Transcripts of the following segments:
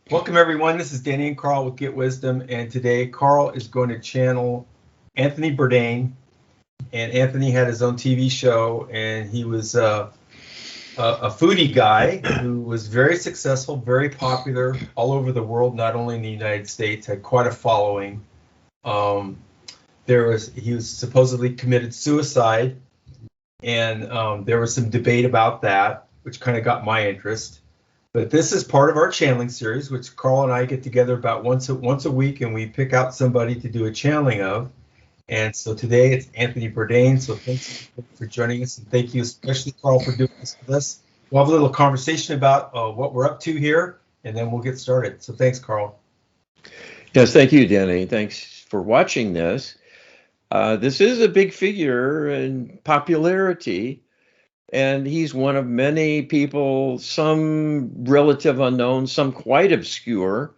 Welcome everyone, this is Danny and Karl with GetWisdom, and today Karl is going to channel Anthony Bourdain. And Anthony had his own TV show, and he was a foodie guy who was very successful, very popular all over the world, not only in the United States, had quite a following. He was supposedly committed suicide, and there was some debate about that, which kind of got my interest. But this is part of our channeling series, which Karl and I get together about once a week, and we pick out somebody to do a channeling of. And so today it's Anthony Bourdain. So thanks for joining us, and thank you especially, Karl, for doing this with us. We'll have a little conversation about what we're up to here, and then we'll get started. So thanks, Karl. Yes, thank you, Danny. Thanks for watching this. This is a big figure in popularity, and he's one of many people, some relative unknown, some quite obscure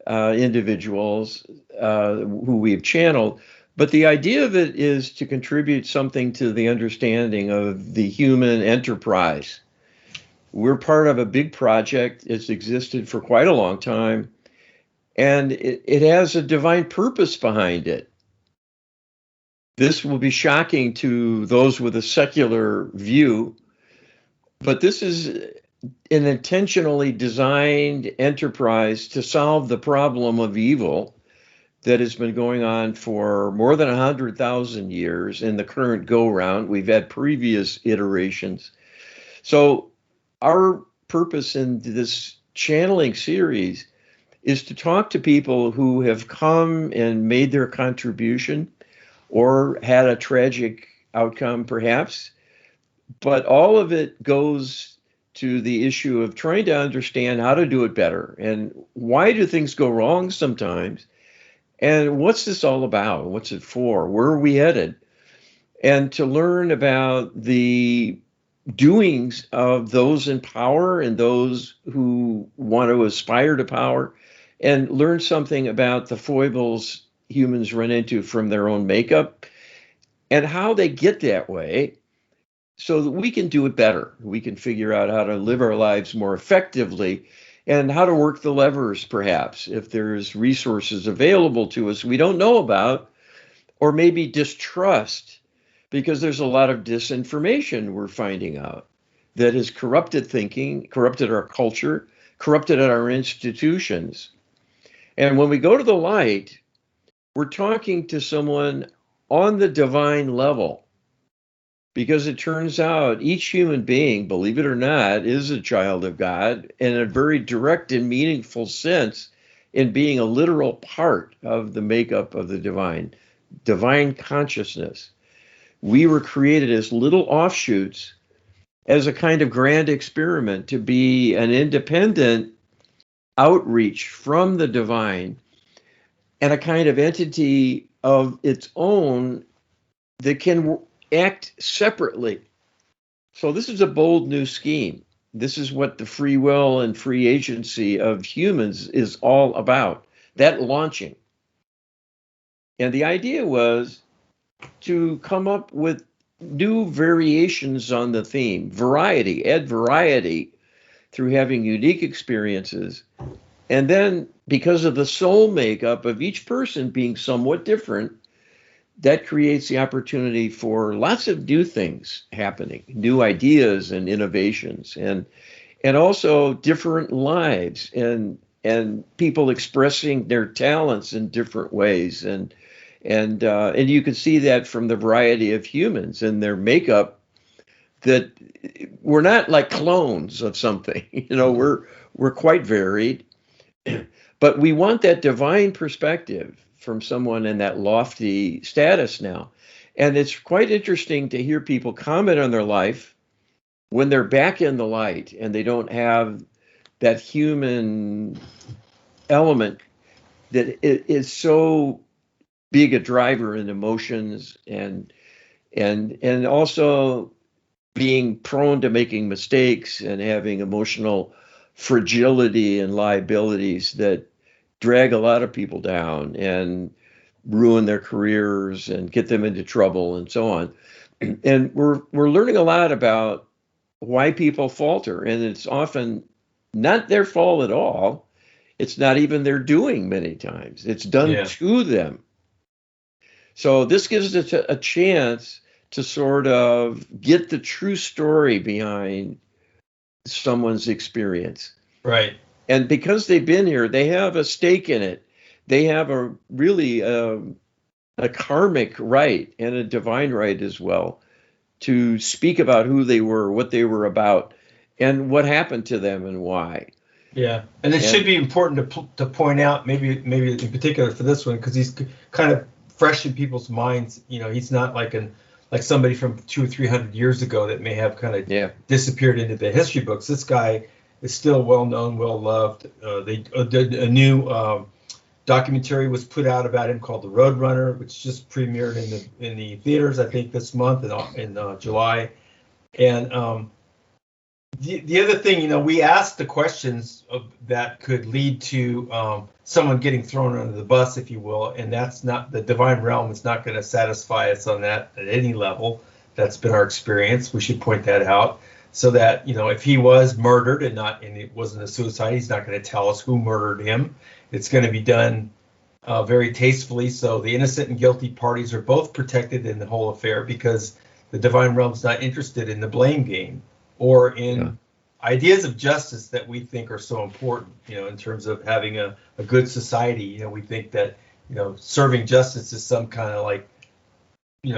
individuals who we've channeled. But the idea of it is to contribute something to the understanding of the human enterprise. We're part of a big project. It's existed for quite a long time, and it has a divine purpose behind it. This will be shocking to those with a secular view, but this is an intentionally designed enterprise to solve the problem of evil that has been going on for more than 100,000 years in the current go-round. We've had previous iterations. So our purpose in this channeling series is to talk to people who have come and made their contribution or had a tragic outcome, perhaps. But all of it goes to the issue of trying to understand how to do it better and why do things go wrong sometimes, and what's this all about? What's it for? Where are we headed? And to learn about the doings of those in power and those who want to aspire to power, and learn something about the foibles humans run into from their own makeup and how they get that way so that we can do it better. We can figure out how to live our lives more effectively and how to work the levers, perhaps, if there's resources available to us we don't know about, or maybe distrust, because there's a lot of disinformation we're finding out that has corrupted thinking, corrupted our culture, corrupted our institutions. And when we go to the light, we're talking to someone on the divine level, because it turns out each human being, believe it or not, is a child of God in a very direct and meaningful sense, in being a literal part of the makeup of the divine consciousness. We were created as little offshoots, as a kind of grand experiment, to be an independent outreach from the divine and a kind of entity of its own that can act separately. So this is a bold new scheme. This is what the free will and free agency of humans is all about, that launching. And the idea was to come up with new variations on the theme, variety, add variety through having unique experiences. And then, because of the soul makeup of each person being somewhat different, that creates the opportunity for lots of new things happening, new ideas and innovations, and also different lives, and people expressing their talents in different ways, and you can see that from the variety of humans and their makeup, that we're not like clones of something. We're quite varied, but we want that divine perspective from someone in that lofty status now. And it's quite interesting to hear people comment on their life when they're back in the light and they don't have that human element that is so big a driver in emotions, and also being prone to making mistakes and having emotional fragility and liabilities that drag a lot of people down and ruin their careers and get them into trouble and so on. And we're learning a lot about why people falter, and it's often not their fault at all. It's not even their doing many times. It's done to them. So this gives us a chance to sort of get the true story behind someone's experience. Right. And because they've been here, they have a stake in it. They have a really a karmic right and a divine right as well to speak about who they were, what they were about, and what happened to them and why. Yeah, and it should be important to point out, maybe in particular for this one, because he's kind of fresh in people's minds. He's not like somebody from 200 or 300 years ago that may have kind of disappeared into the history books. This guy is still well known, well loved. A new documentary was put out about him called The Road Runner, which just premiered in the theaters, I think, this month in July. And the other thing, we asked the questions that could lead to someone getting thrown under the bus, if you will, and that's not, the divine realm is not going to satisfy us on that at any level. That's been our experience. We should point that out, so that if he was murdered and it wasn't a suicide, he's not going to tell us who murdered him. It's going to be done very tastefully, so the innocent and guilty parties are both protected in the whole affair, because the divine realm's not interested in the blame game or in ideas of justice that we think are so important, in terms of having a good society. We think that, serving justice is some kind of like,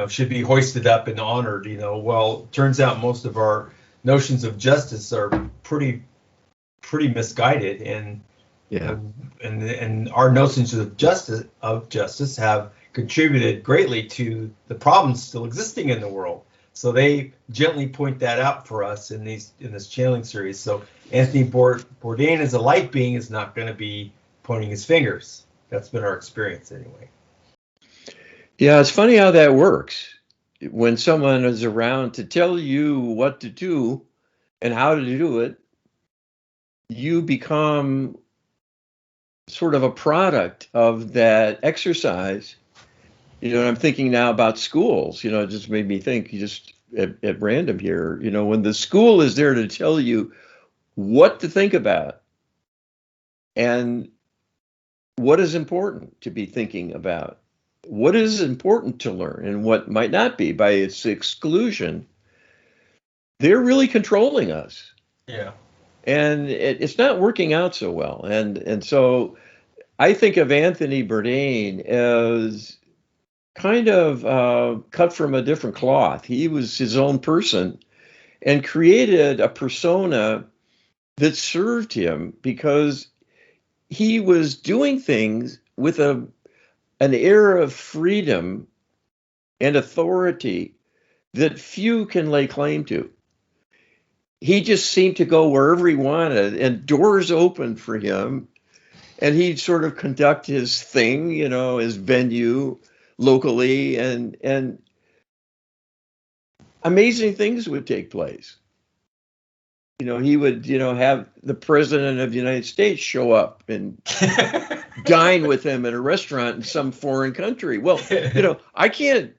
should be hoisted up and honored, Well, turns out most of our notions of justice are pretty misguided, and Yeah. And our notions of justice have contributed greatly to the problems still existing in the world. So they gently point that out for us in this channeling series. So Anthony Bourdain as a light being is not going to be pointing his fingers. That's been our experience anyway. Yeah, it's funny how that works. When someone is around to tell you what to do and how to do it, you become sort of a product of that exercise. I'm thinking now about schools, it just made me think just at random here, when the school is there to tell you what to think about and what is important to be thinking about, what is important to learn and what might not be by its exclusion, they're really controlling us. Yeah. And it's not working out so well. And so I think of Anthony Bourdain as kind of cut from a different cloth. He was his own person and created a persona that served him because he was doing things with an air of freedom and authority that few can lay claim to. He just seemed to go wherever he wanted and doors opened for him. And he'd sort of conduct his thing, his venue locally, and amazing things would take place. He would, have the president of the United States show up and dine with him at a restaurant in some foreign country. Well, I can't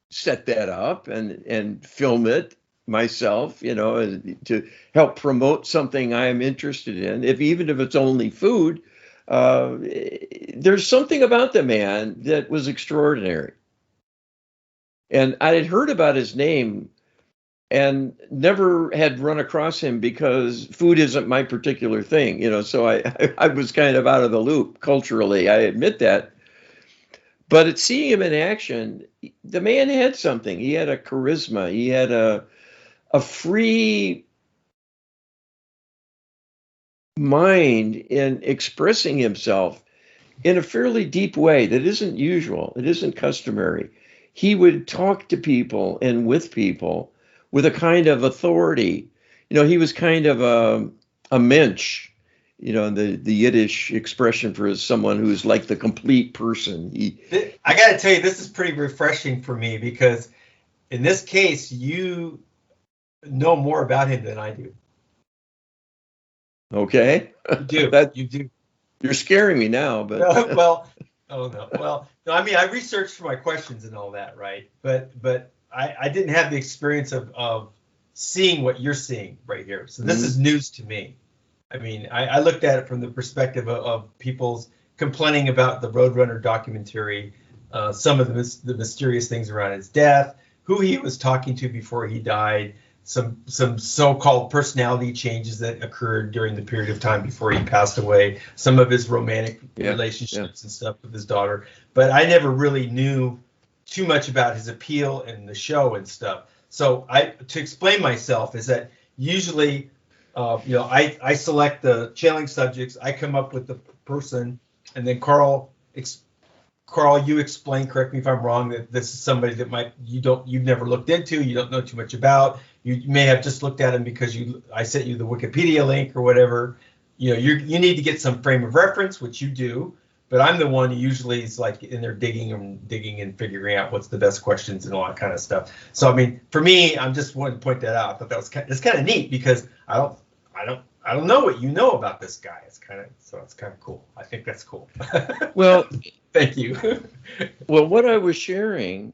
set that up and film it myself, to help promote something I'm interested in, even if it's only food. There's something about the man that was extraordinary. And I had heard about his name and never had run across him because food isn't my particular thing, so I was kind of out of the loop culturally. I admit that. But at seeing him in action, the man had something. He had a charisma. He had a free mind in expressing himself in a fairly deep way that isn't usual. It isn't customary. He would talk to people and with people with a kind of authority. He was kind of a mensch, the Yiddish expression for someone who's like the complete person. I got to tell you, this is pretty refreshing for me because in this case, you know more about him than I do. Okay. You do. You do. You're scaring me now, but well, oh no. Well, no, I mean, I researched for my questions and all that, right? But I didn't have the experience of seeing what you're seeing right here. So this is news to me. I mean, I looked at it from the perspective of people's complaining about the Roadrunner documentary, some of the mysterious things around his death, who he was talking to before he died, some so-called personality changes that occurred during the period of time before he passed away, some of his romantic relationships and stuff with his daughter. But I never really knew too much about his appeal in the show and stuff. So to explain myself is that usually, I select the channeling subjects, I come up with the person, and then Karl, you explain, correct me if I'm wrong, that this is somebody that you've never looked into, you don't know too much about. You may have just looked at him because I sent you the Wikipedia link or whatever. You need to get some frame of reference, which you do. But I'm the one who usually is like in there digging and figuring out what's the best questions and all that kind of stuff. So I mean, for me, I'm just wanting to point that out. I thought it's kind of neat because I don't know what you know about this guy. It's kind of cool. I think that's cool. Well, thank you. Well, what I was sharing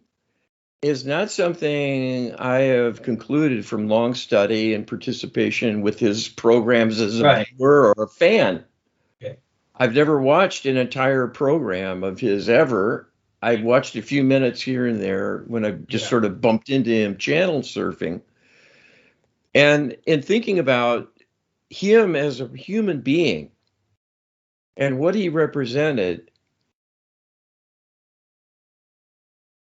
is not something I have concluded from long study and participation with his programs as a viewer or a fan. Okay. I've never watched an entire program of his ever. I've watched a few minutes here and there when I just sort of bumped into him channel surfing. And in thinking about him as a human being and what he represented,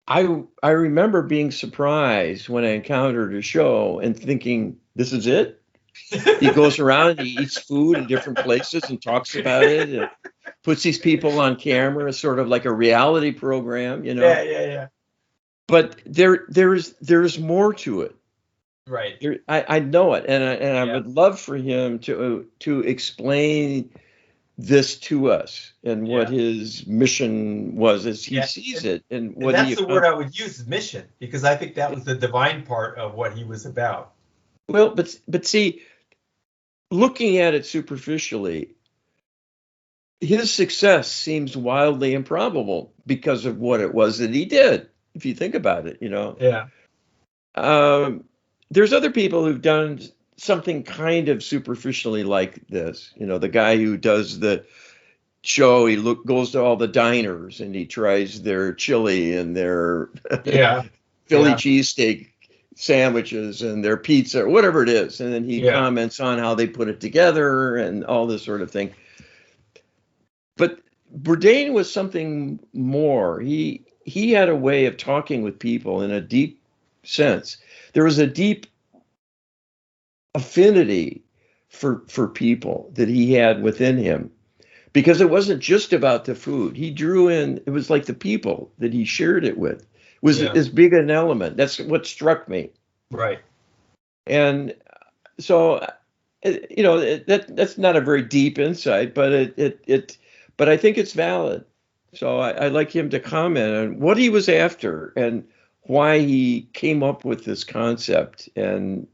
I remember being surprised when I encountered a show and thinking, this is it? He goes around and he eats food in different places and talks about it and puts these people on camera, sort of like a reality program, you know. Yeah. But there's more to it. Right. I know it, and I Yeah. would love for him to explain this to us and what his mission was as he sees it, and what that's the word I would use, is mission, because I think that was the divine part of what he was about. Well, but see, looking at it superficially, his success seems wildly improbable because of what it was that he did. If you think about it, you know. Yeah. There's other people who've done something kind of superficially like this. You know, the guy who does the show, goes to all the diners and he tries their chili and their Philly cheesesteak sandwiches and their pizza or whatever it is. And then he comments on how they put it together and all this sort of thing. But Bourdain was something more. He had a way of talking with people in a deep sense. There was a deep affinity for people that he had within him, because it wasn't just about the food. He drew in, it was like the people that he shared it with was as big an element. That's what struck me. Right. And so, you know, that's not a very deep insight, but but I think it's valid. So I'd like him to comment on what he was after and why he came up with this concept and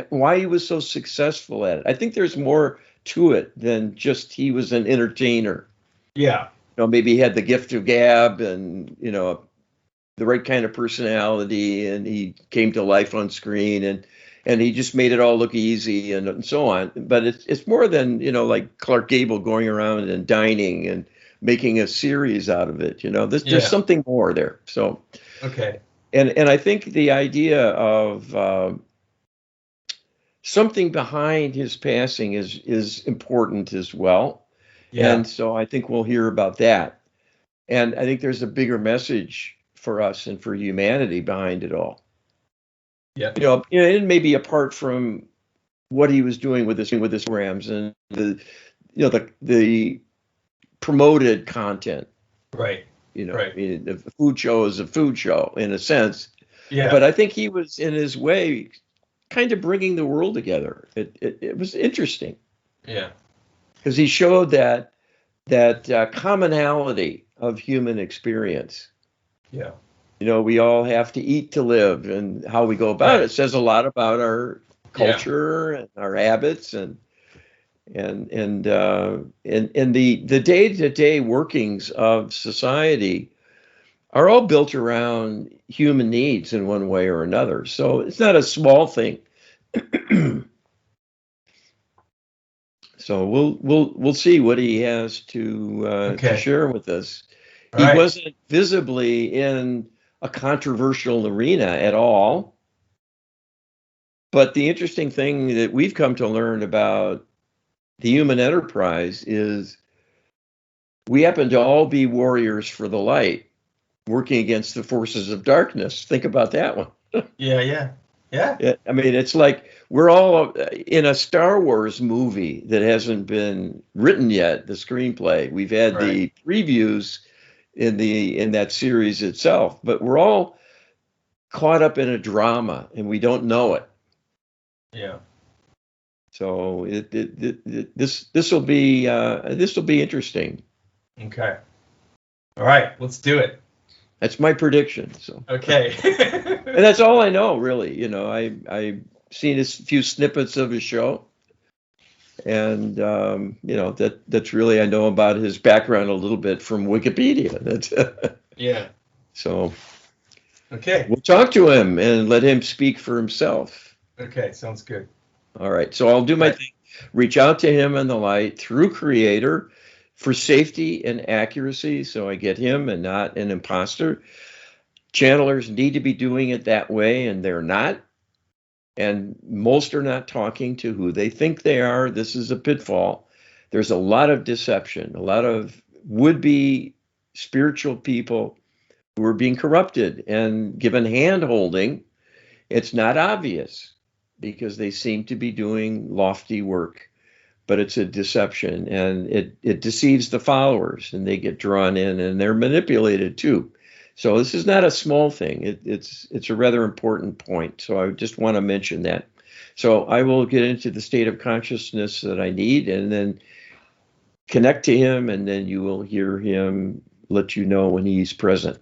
why he was so successful at it. I think there's more to it than just he was an entertainer. Yeah. You know, maybe he had the gift of gab and, you know, the right kind of personality, and he came to life on screen and he just made it all look easy and so on. But it's more than, you know, like Clark Gable going around and dining and making a series out of it. You know, there's something more there. So, okay. And I think the idea of something behind his passing is important as well. Yeah. And so I think we'll hear about that. And I think there's a bigger message for us and for humanity behind it all. Yeah. You know, and maybe apart from what he was doing with his programs and the promoted content. Right. You know, right. I mean, the food show is a food show in a sense. Yeah. But I think he was, in his way, kind of bringing the world together. It was interesting. Yeah. Because he showed that commonality of human experience. Yeah. You know, we all have to eat to live, and how we go about it says a lot about our culture and our habits and the day-to-day workings of society are all built around human needs in one way or another. So it's not a small thing. So we'll see what he has to share with us. He wasn't visibly in a controversial arena at all. But the interesting thing that we've come to learn about the human enterprise is we happen to all be warriors for the light, working against the forces of darkness. Think about that one. Yeah. I mean, it's like we're all in a Star Wars movie that hasn't been written yet, the screenplay. We've had the previews in that series itself, but we're all caught up in a drama and we don't know it. Yeah. So this will be interesting. Okay. All right, let's do it. That's my prediction. So okay. And that's all I know, really. You know, I've seen a few snippets of his show, and you know, that's really, I know about his background a little bit from Wikipedia. That's yeah. So okay, we'll talk to him and let him speak for himself. Okay, sounds good. All right, so I'll do my thing. Reach out to him in the light through Creator for safety and accuracy, so I get him and not an imposter. Channelers need to be doing it that way, and they're not. And most are not talking to who they think they are. This is a pitfall. There's a lot of deception, a lot of would-be spiritual people who are being corrupted and given hand-holding. It's not obvious. because they seem to be doing lofty work, but it's a deception, and it deceives the followers, and they get drawn in and they're manipulated too. So this is not a small thing. It's a rather important point. So I just want to mention that. So I will get into the state of consciousness that I need and then connect to him, and then you will hear him let you know when he's present.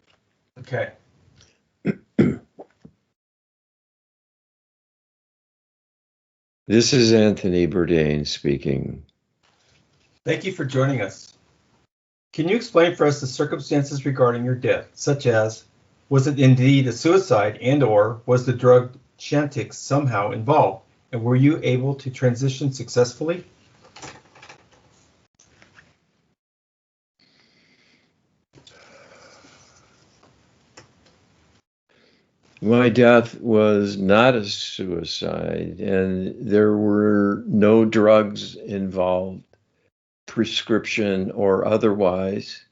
Okay. This is Anthony Bourdain speaking. Thank you for joining us. Can you explain for us the circumstances regarding your death, such as, was it indeed a suicide and/or was the drug Chantix somehow involved, and were you able to transition successfully? My death was not a suicide, and there were no drugs involved, prescription or otherwise.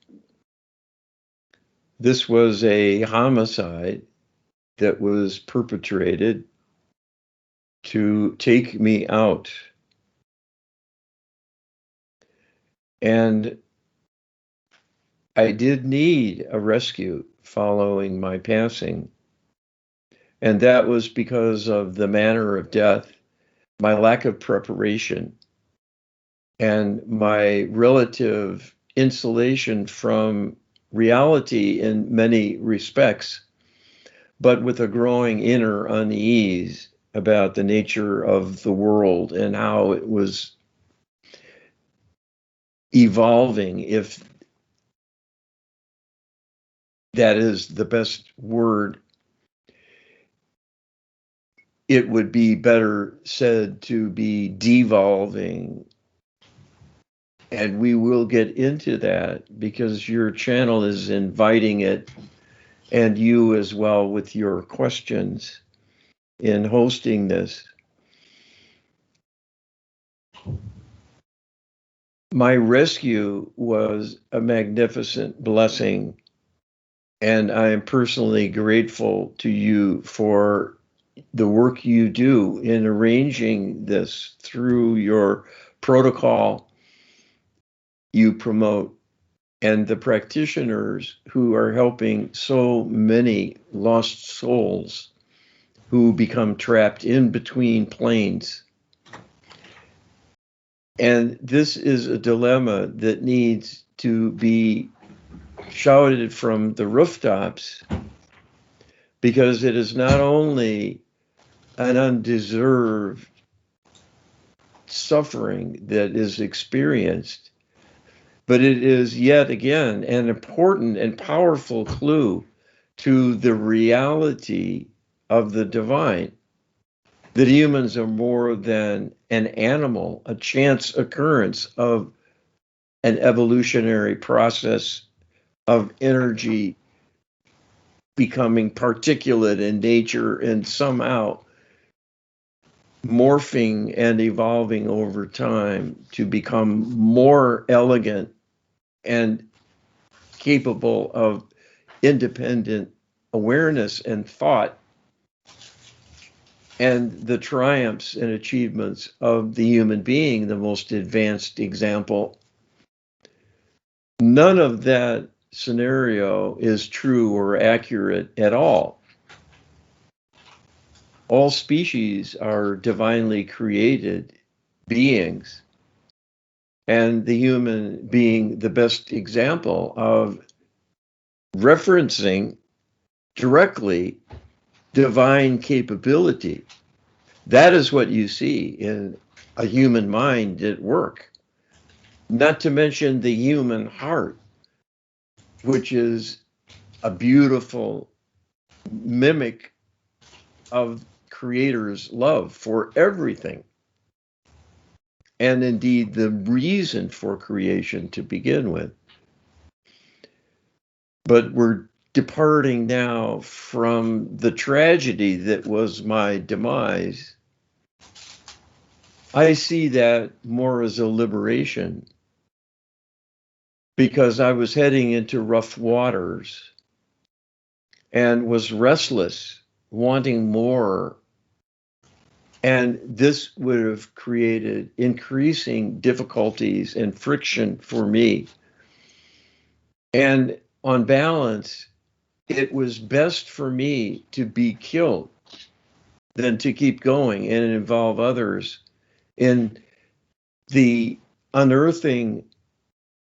This was a homicide that was perpetrated to take me out. And I did need a rescue following my passing. And that was because of the manner of death, my lack of preparation, and my relative insulation from reality in many respects, but with a growing inner unease about the nature of the world and how it was evolving, if that is the best word. It would be better said to be devolving. And we will get into that because your channel is inviting it, and you as well with your questions in hosting this. My rescue was a magnificent blessing, and I am personally grateful to you for the work you do in arranging this through your protocol you promote, and the practitioners who are helping so many lost souls who become trapped in between planes. And this is a dilemma that needs to be shouted from the rooftops, because it is not only an undeserved suffering that is experienced, but it is yet again an important and powerful clue to the reality of the divine, that humans are more than an animal, a chance occurrence of an evolutionary process of energy becoming particulate in nature and somehow morphing and evolving over time to become more elegant and capable of independent awareness and thought, and the triumphs and achievements of the human being, the most advanced example. None of that scenario is true or accurate at all. All species are divinely created beings, and the human being the best example of referencing directly divine capability. That is what you see in a human mind at work. Not to mention the human heart, which is a beautiful mimic of Creator's love for everything, and indeed the reason for creation to begin with. But we're departing now from the tragedy that was my demise. I see that more as a liberation, because I was heading into rough waters and was restless, wanting more And this would have created increasing difficulties and friction for me. And on balance, it was best for me to be killed than to keep going and involve others in the unearthing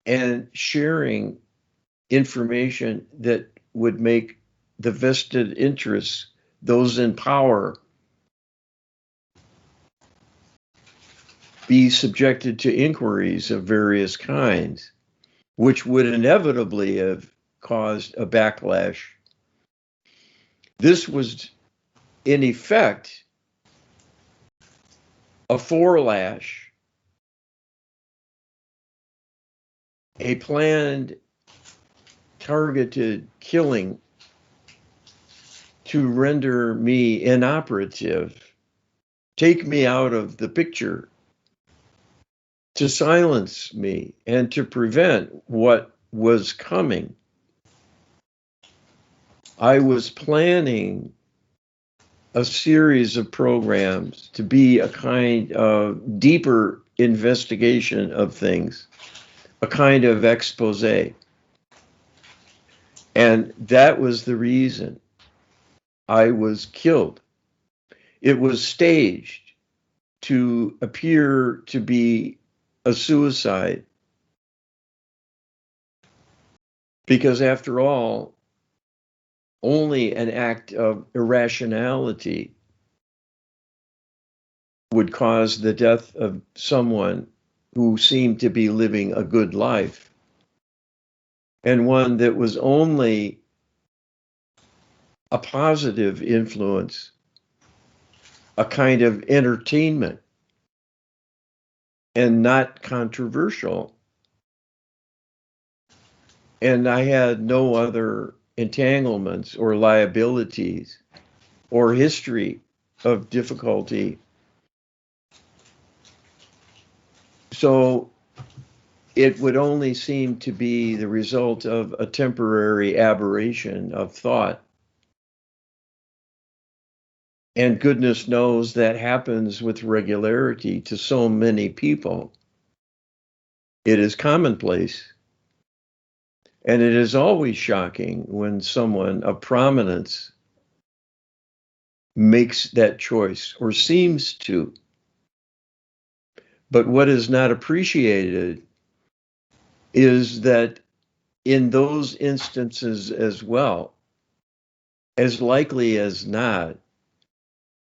and sharing information that would make the vested interests, those in power, be subjected to inquiries of various kinds, which would inevitably have caused a backlash. This was, in effect, a forelash, a planned, targeted killing to render me inoperative, take me out of the picture, to silence me, and to prevent what was coming. I was planning a series of programs to be a kind of deeper investigation of things, a kind of expose. And that was the reason I was killed. It was staged to appear to be a suicide. Because after all, only an act of irrationality would cause the death of someone who seemed to be living a good life, and one that was only a positive influence, a kind of entertainment, and not controversial. And I had no other entanglements or liabilities or history of difficulty. So it would only seem to be the result of a temporary aberration of thought. And goodness knows that happens with regularity to so many people. It is commonplace. And it is always shocking when someone of prominence makes that choice or seems to. But what is not appreciated is that in those instances as well, as likely as not,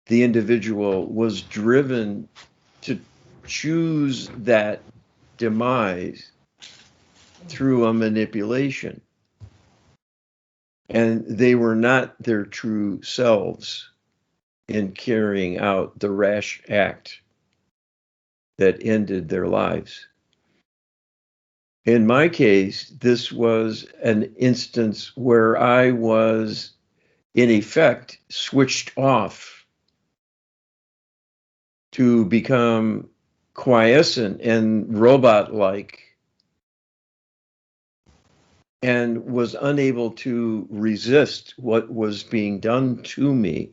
the individual was driven to choose that demise through a manipulation. And they were not their true selves in carrying out the rash act that ended their lives. In my case, this was an instance where I was, in effect, switched off to become quiescent and robot-like, and was unable to resist what was being done to me.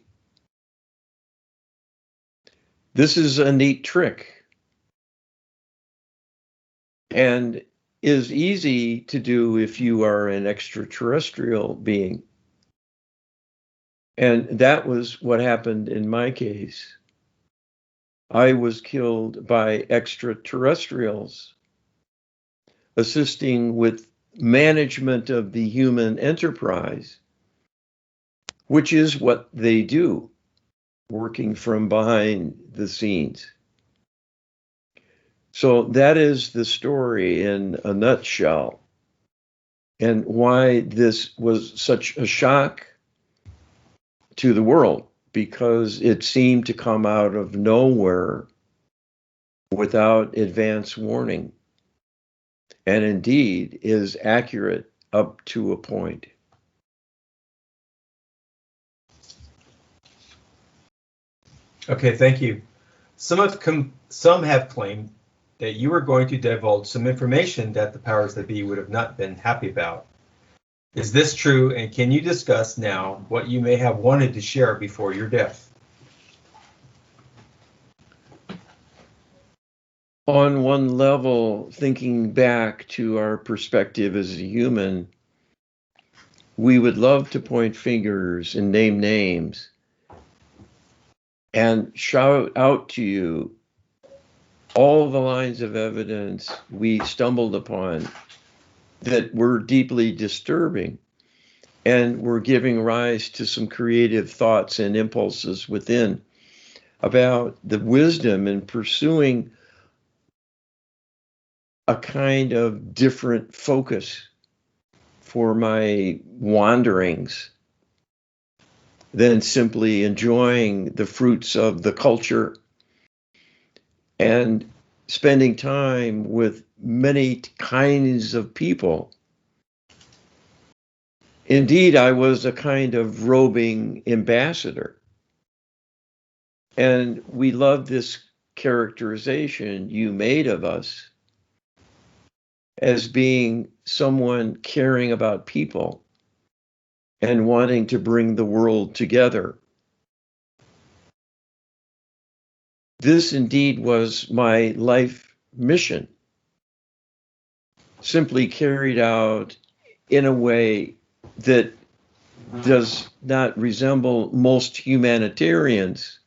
This is a neat trick, and is easy to do if you are an extraterrestrial being. And that was what happened in my case. I was killed by extraterrestrials assisting with management of the human enterprise, which is what they do, working from behind the scenes. So that is the story in a nutshell, and why this was such a shock to the world, because it seemed to come out of nowhere without advance warning, and indeed is accurate up to a point. Okay, thank you. Some have claimed that you were going to divulge some information that the powers that be would have not been happy about. Is this true, and can you discuss now what you may have wanted to share before your death? On one level, thinking back to our perspective as a human, we would love to point fingers and name names and shout out to you all the lines of evidence we stumbled upon that were deeply disturbing and were giving rise to some creative thoughts and impulses within about the wisdom in pursuing a kind of different focus for my wanderings than simply enjoying the fruits of the culture and spending time with many kinds of people. Indeed, I was a kind of roving ambassador. And we love this characterization you made of us as being someone caring about people and wanting to bring the world together. This indeed was my life mission, simply carried out in a way that does not resemble most humanitarians.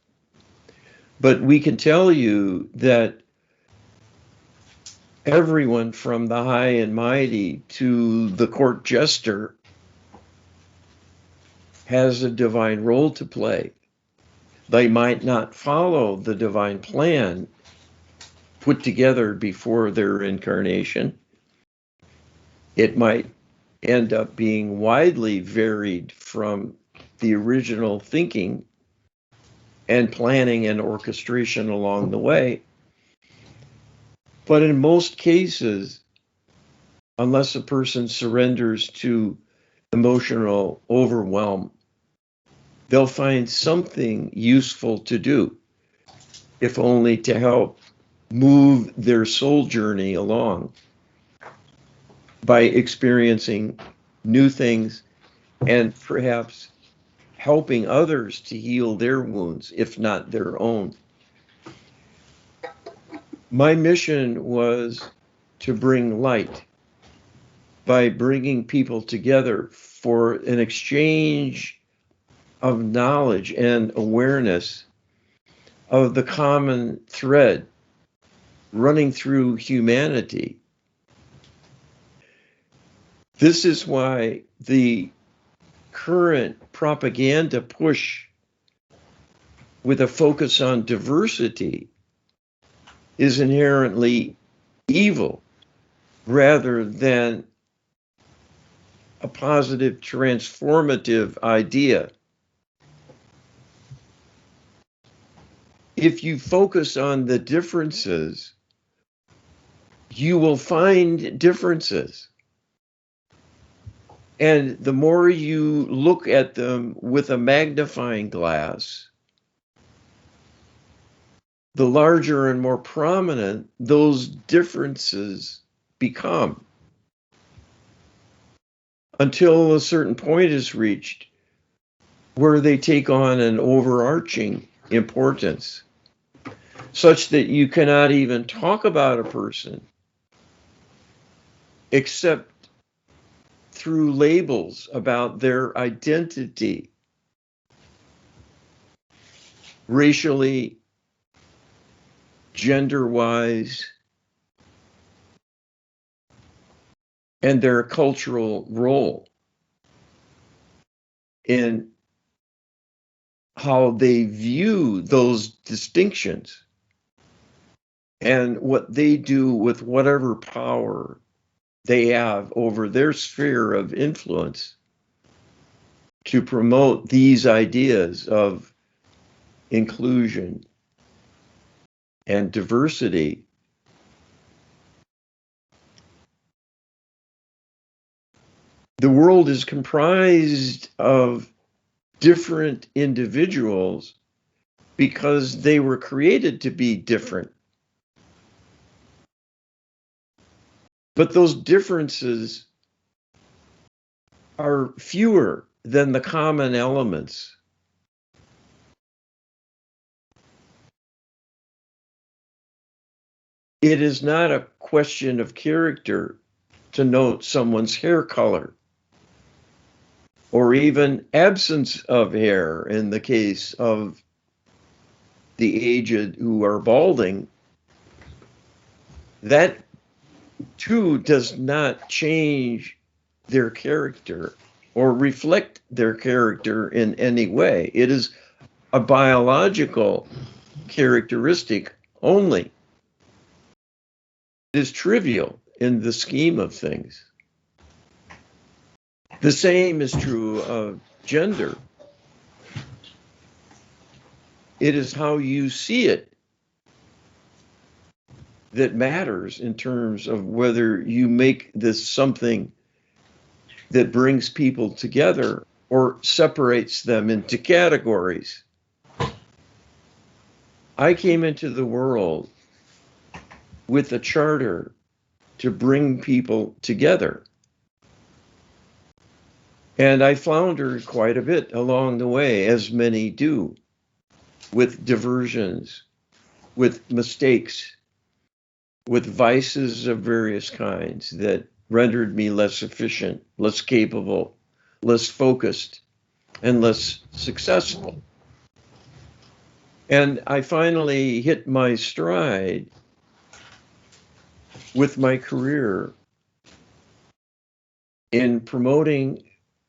But we can tell you that everyone from the high and mighty to the court jester has a divine role to play. They might not follow the divine plan put together before their incarnation. It might end up being widely varied from the original thinking and planning and orchestration along the way. But in most cases, unless a person surrenders to emotional overwhelm, they'll find something useful to do, if only to help move their soul journey along by experiencing new things and perhaps helping others to heal their wounds, if not their own. My mission was to bring light by bringing people together for an exchange of knowledge and awareness of the common thread running through humanity. This is why the current propaganda push with a focus on diversity is inherently evil rather than a positive, transformative idea. If you focus on the differences, you will find differences. And the more you look at them with a magnifying glass, the larger and more prominent those differences become, until a certain point is reached where they take on an overarching importance, such that you cannot even talk about a person except through labels about their identity, racially, gender-wise, and their cultural role in how they view those distinctions and what they do with whatever power they have over their sphere of influence to promote these ideas of inclusion and diversity. The world is comprised of different individuals because they were created to be different. But those differences are fewer than the common elements. It is not a question of character to note someone's hair color or even absence of hair in the case of the aged who are balding. That too does not change their character or reflect their character in any way. It is a biological characteristic only. It is trivial in the scheme of things. The same is true of gender. It is how you see it that matters in terms of whether you make this something that brings people together or separates them into categories. I came into the world with a charter to bring people together. And I floundered quite a bit along the way, as many do, with diversions, with mistakes, with vices of various kinds that rendered me less efficient, less capable, less focused, and less successful. And I finally hit my stride with my career in promoting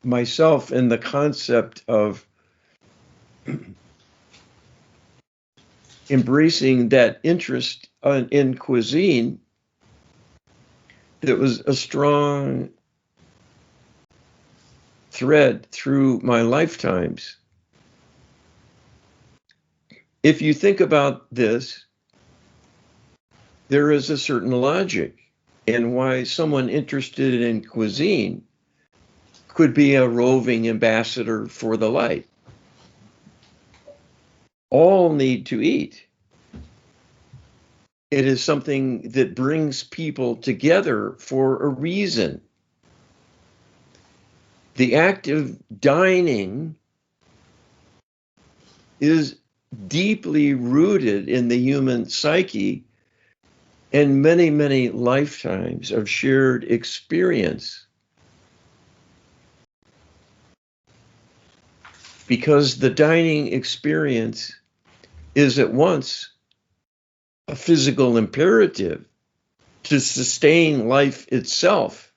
myself in the concept of embracing that interest in cuisine that was a strong thread through my lifetimes. If you think about this, there is a certain logic in why someone interested in cuisine could be a roving ambassador for the light. All need to eat. It is something that brings people together for a reason. The act of dining is deeply rooted in the human psyche and many, many lifetimes of shared experience. Because the dining experience is at once a physical imperative to sustain life itself.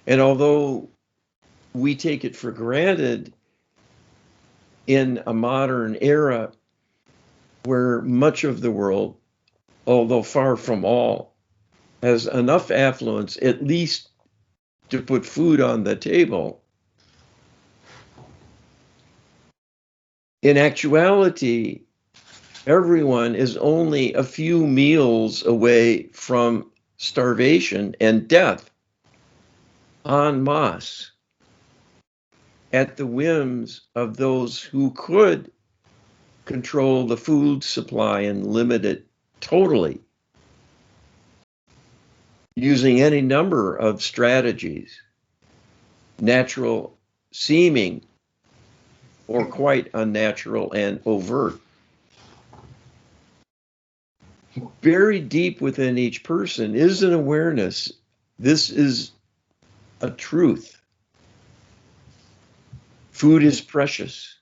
And although we take it for granted in a modern era where much of the world, although far from all, has enough affluence at least to put food on the table, in actuality, everyone is only a few meals away from starvation and death en masse at the whims of those who could control the food supply and limit it totally, using any number of strategies, natural seeming or quite unnatural and overt. Buried deep within each person is an awareness. This is a truth. Food is precious.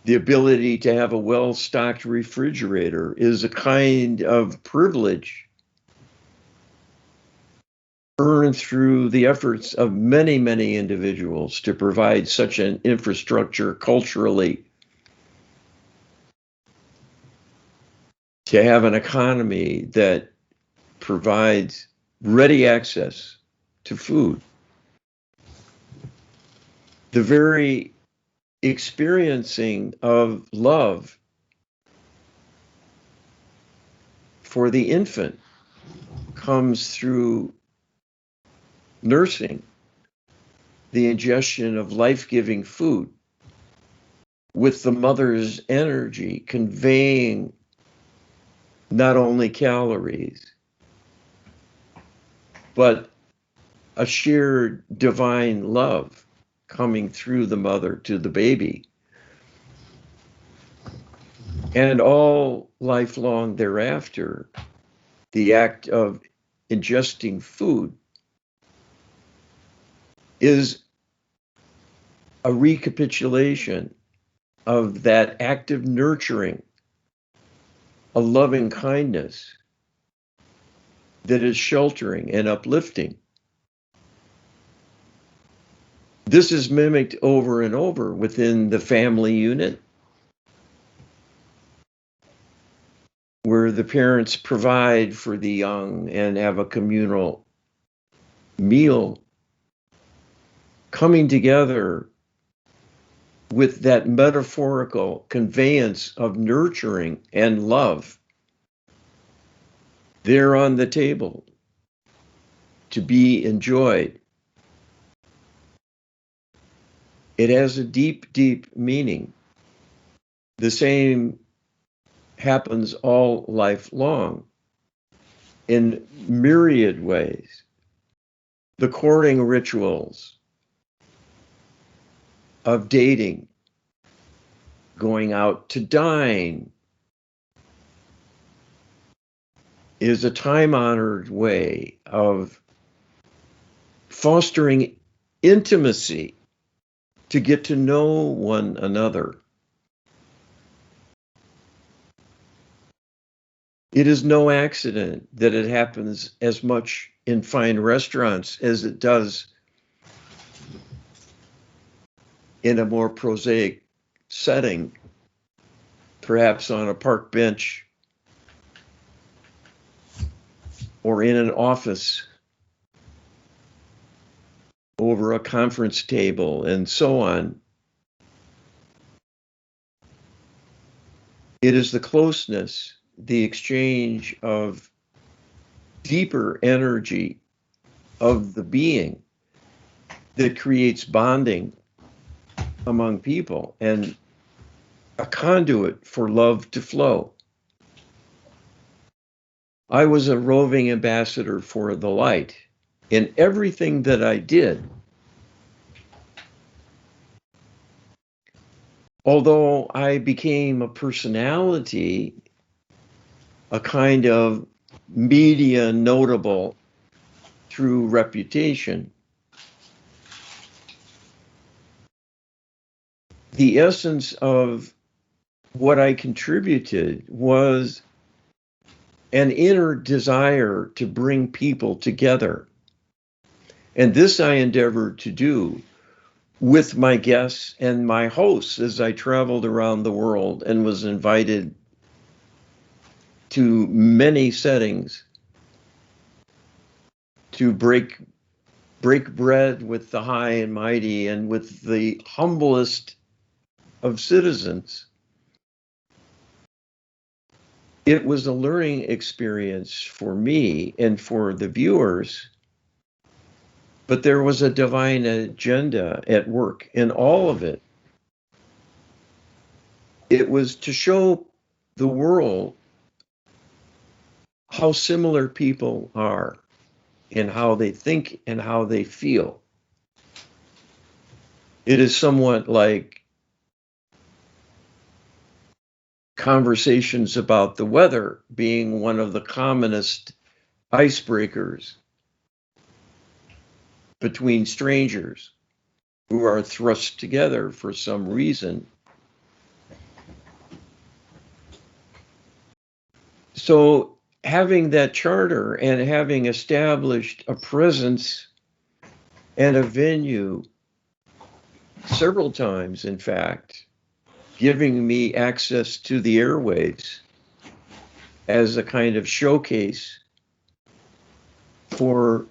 The ability to have a well-stocked refrigerator is a kind of privilege earned through the efforts of many, many individuals to provide such an infrastructure culturally, to have an economy that provides ready access to food. The very experiencing of love for the infant comes through nursing, the ingestion of life-giving food, with the mother's energy conveying not only calories, but a shared divine love coming through the mother to the baby. And all lifelong thereafter, the act of ingesting food is a recapitulation of that active nurturing, a loving kindness that is sheltering and uplifting. This is mimicked over and over within the family unit, where the parents provide for the young and have a communal meal, coming together with that metaphorical conveyance of nurturing and love there on the table to be enjoyed. It has a deep, deep meaning. The same happens all life long in myriad ways. The courting rituals of dating, going out to dine, is a time-honored way of fostering intimacy to get to know one another. It is no accident that it happens as much in fine restaurants as it does in a more prosaic setting, perhaps on a park bench or in an office over a conference table and so on. It is the closeness, the exchange of deeper energy of the being that creates bonding among people and a conduit for love to flow. I was a roving ambassador for the light in everything that I did. Although I became a personality, a kind of media notable through reputation, the essence of what I contributed was an inner desire to bring people together. And this I endeavored to do with my guests and my hosts as I traveled around the world and was invited to many settings to break bread with the high and mighty and with the humblest of citizens. It was a learning experience for me and for the viewers, but there was a divine agenda at work in all of it. It was to show the world how similar people are in how they think and how they feel. It is somewhat like conversations about the weather being one of the commonest icebreakers between strangers who are thrust together for some reason. So having that charter and having established a presence and a venue several times, in fact, giving me access to the airwaves as a kind of showcase for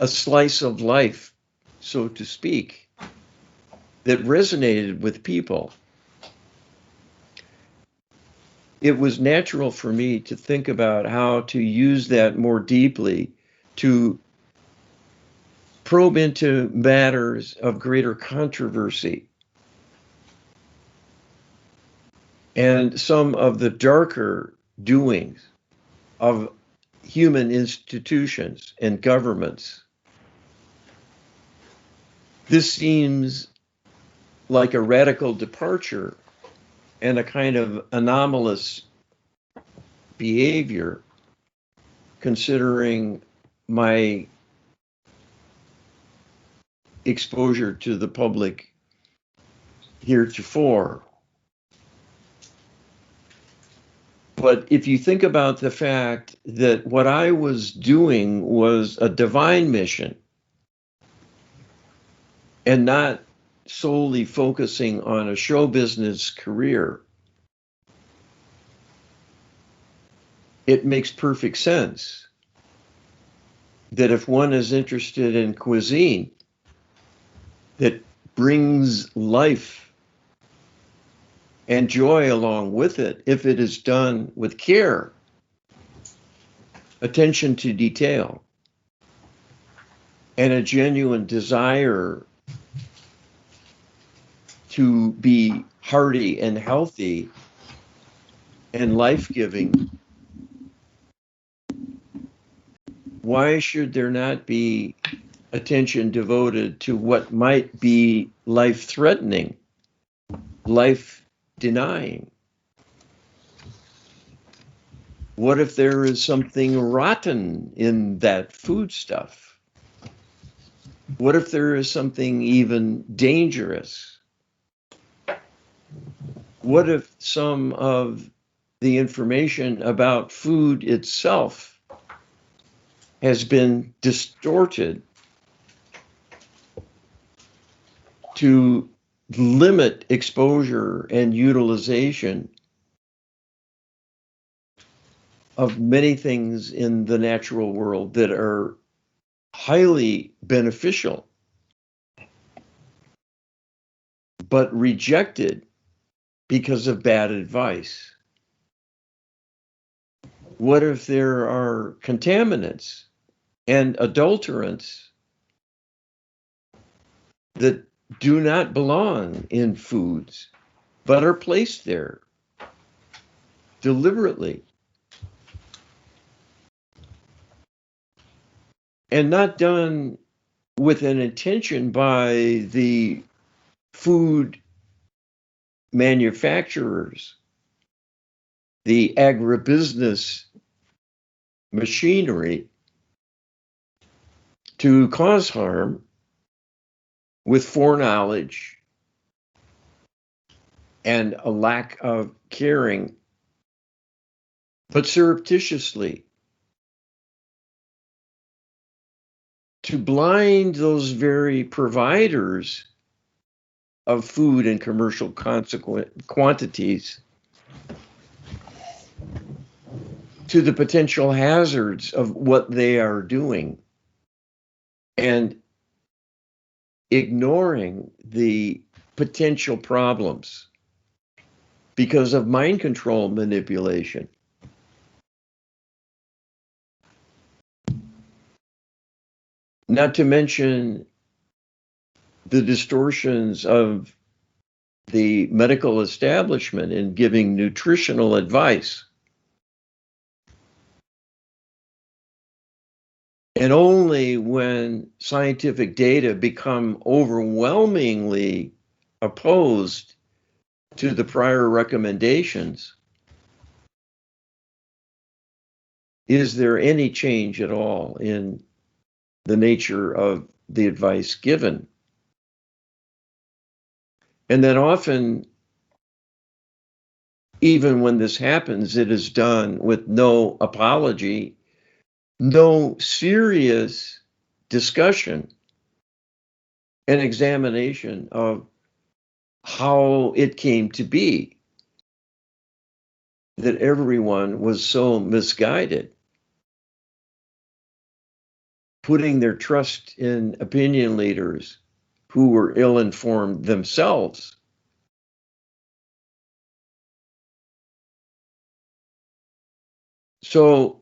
a slice of life, so to speak, that resonated with people. It was natural for me to think about how to use that more deeply to probe into matters of greater controversy and some of the darker doings of human institutions and governments. This seems like a radical departure and a kind of anomalous behavior, considering my exposure to the public heretofore. But if you think about the fact that what I was doing was a divine mission and not solely focusing on a show business career, it makes perfect sense that if one is interested in cuisine that brings life and joy along with it, if it is done with care, attention to detail, and a genuine desire to be hearty and healthy and life-giving, why should there not be attention devoted to what might be life-threatening, life-denying? What if there is something rotten in that foodstuff? What if there is something even dangerous? What if some of the information about food itself has been distorted to limit exposure and utilization of many things in the natural world that are highly beneficial, but rejected because of bad advice? What if there are contaminants and adulterants that do not belong in foods, but are placed there deliberately and not done with an intention by the food manufacturers, the agribusiness machinery, to cause harm with foreknowledge and a lack of caring, but surreptitiously, to blind those very providers of food in commercial quantities to the potential hazards of what they are doing, and ignoring the potential problems because of mind control manipulation. Not to mention the distortions of the medical establishment in giving nutritional advice. And only when scientific data become overwhelmingly opposed to the prior recommendations is there any change at all in the nature of the advice given. And then often, even when this happens, it is done with no apology, no serious discussion and examination of how it came to be that everyone was so misguided, putting their trust in opinion leaders who were ill-informed themselves. So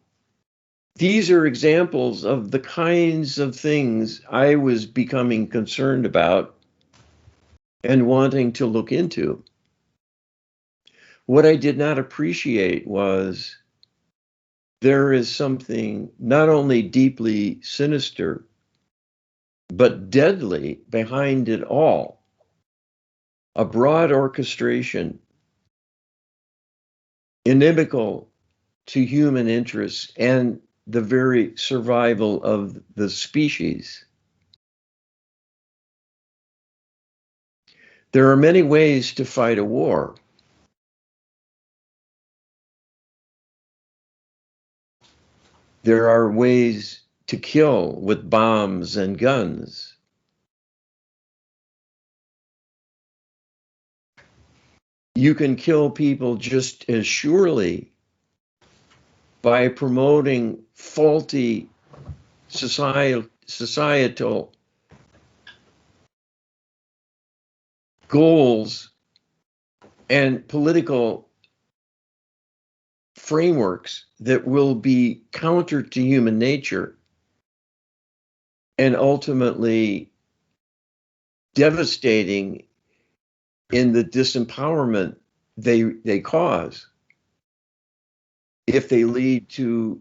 these are examples of the kinds of things I was becoming concerned about and wanting to look into. What I did not appreciate was there is something not only deeply sinister, but deadly behind it all. A broad orchestration inimical to human interests and the very survival of the species. There are many ways to fight a war. There are ways to kill with bombs and guns. You can kill people just as surely by promoting faulty societal goals and political frameworks that will be counter to human nature and ultimately devastating in the disempowerment they cause if they lead to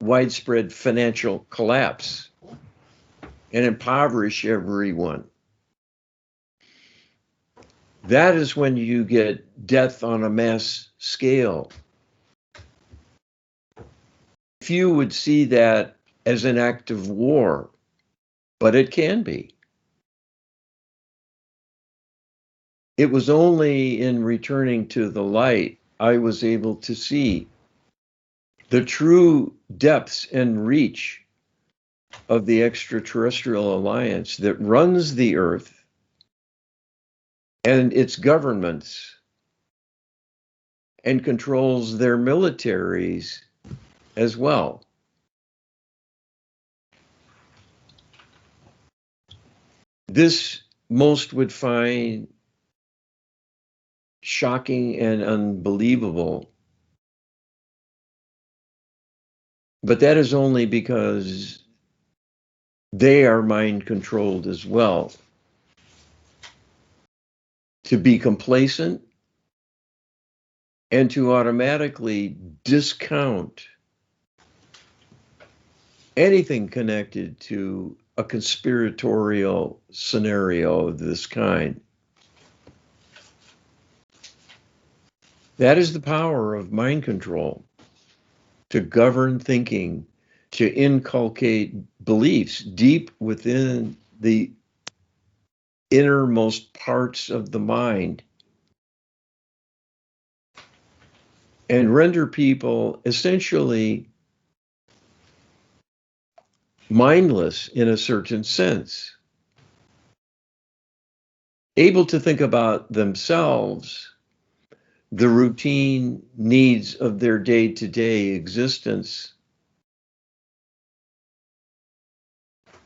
widespread financial collapse and impoverish everyone. That is when you get death on a mass scale. Few would see that as an act of war, but it can be. It was only in returning to the light I was able to see the true depths and reach of the extraterrestrial alliance that runs the earth and its governments and controls their militaries as well. This most would find shocking and unbelievable, but that is only because they are mind controlled as well. To be complacent and to automatically discount anything connected to a conspiratorial scenario of this kind. That is the power of mind control, to govern thinking, to inculcate beliefs deep within the innermost parts of the mind and render people essentially mindless in a certain sense, able to think about themselves, the routine needs of their day-to-day existence,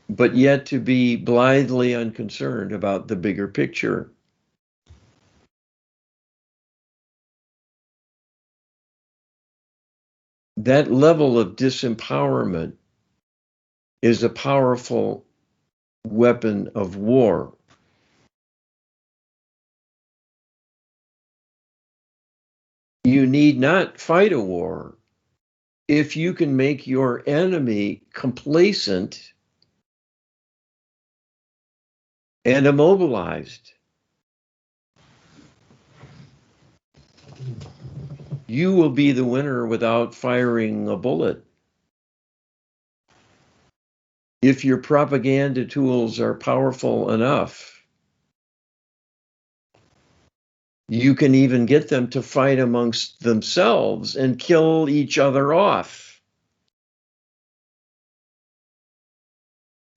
but yet to be blithely unconcerned about the bigger picture. That level of disempowerment is a powerful weapon of war. You need not fight a war if you can make your enemy complacent and immobilized. You will be the winner without firing a bullet. If your propaganda tools are powerful enough, you can even get them to fight amongst themselves and kill each other off.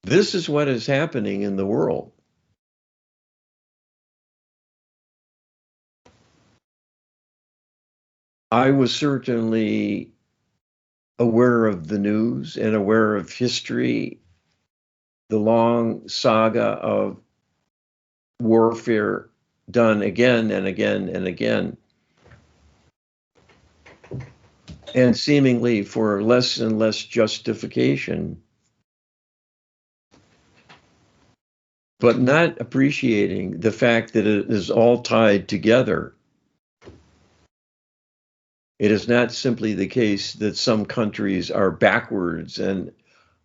This is what is happening in the world. I was certainly aware of the news and aware of history, the long saga of warfare done again and again and again, and seemingly for less and less justification, but not appreciating the fact that it is all tied together. It is not simply the case that some countries are backwards and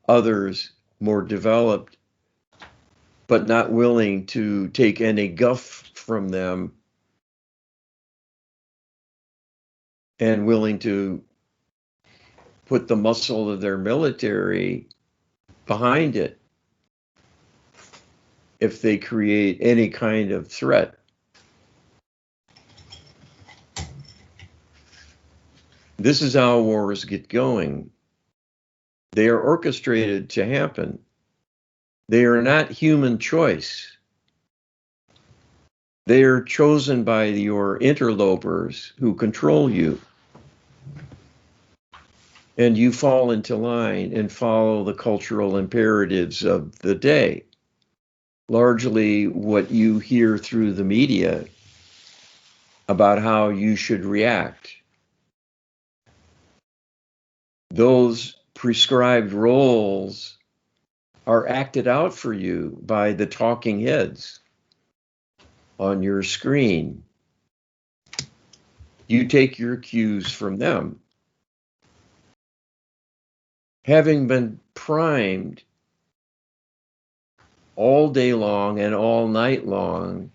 others more developed, but not willing to take any guff from them and willing to put the muscle of their military behind it if they create any kind of threat. This is how wars get going. They are orchestrated to happen. They are not human choice. They are chosen by your interlopers who control you. And you fall into line and follow the cultural imperatives of the day. Largely what you hear through the media about how you should react. Those prescribed roles are acted out for you by the talking heads on your screen. You take your cues from them. Having been primed all day long and all night long,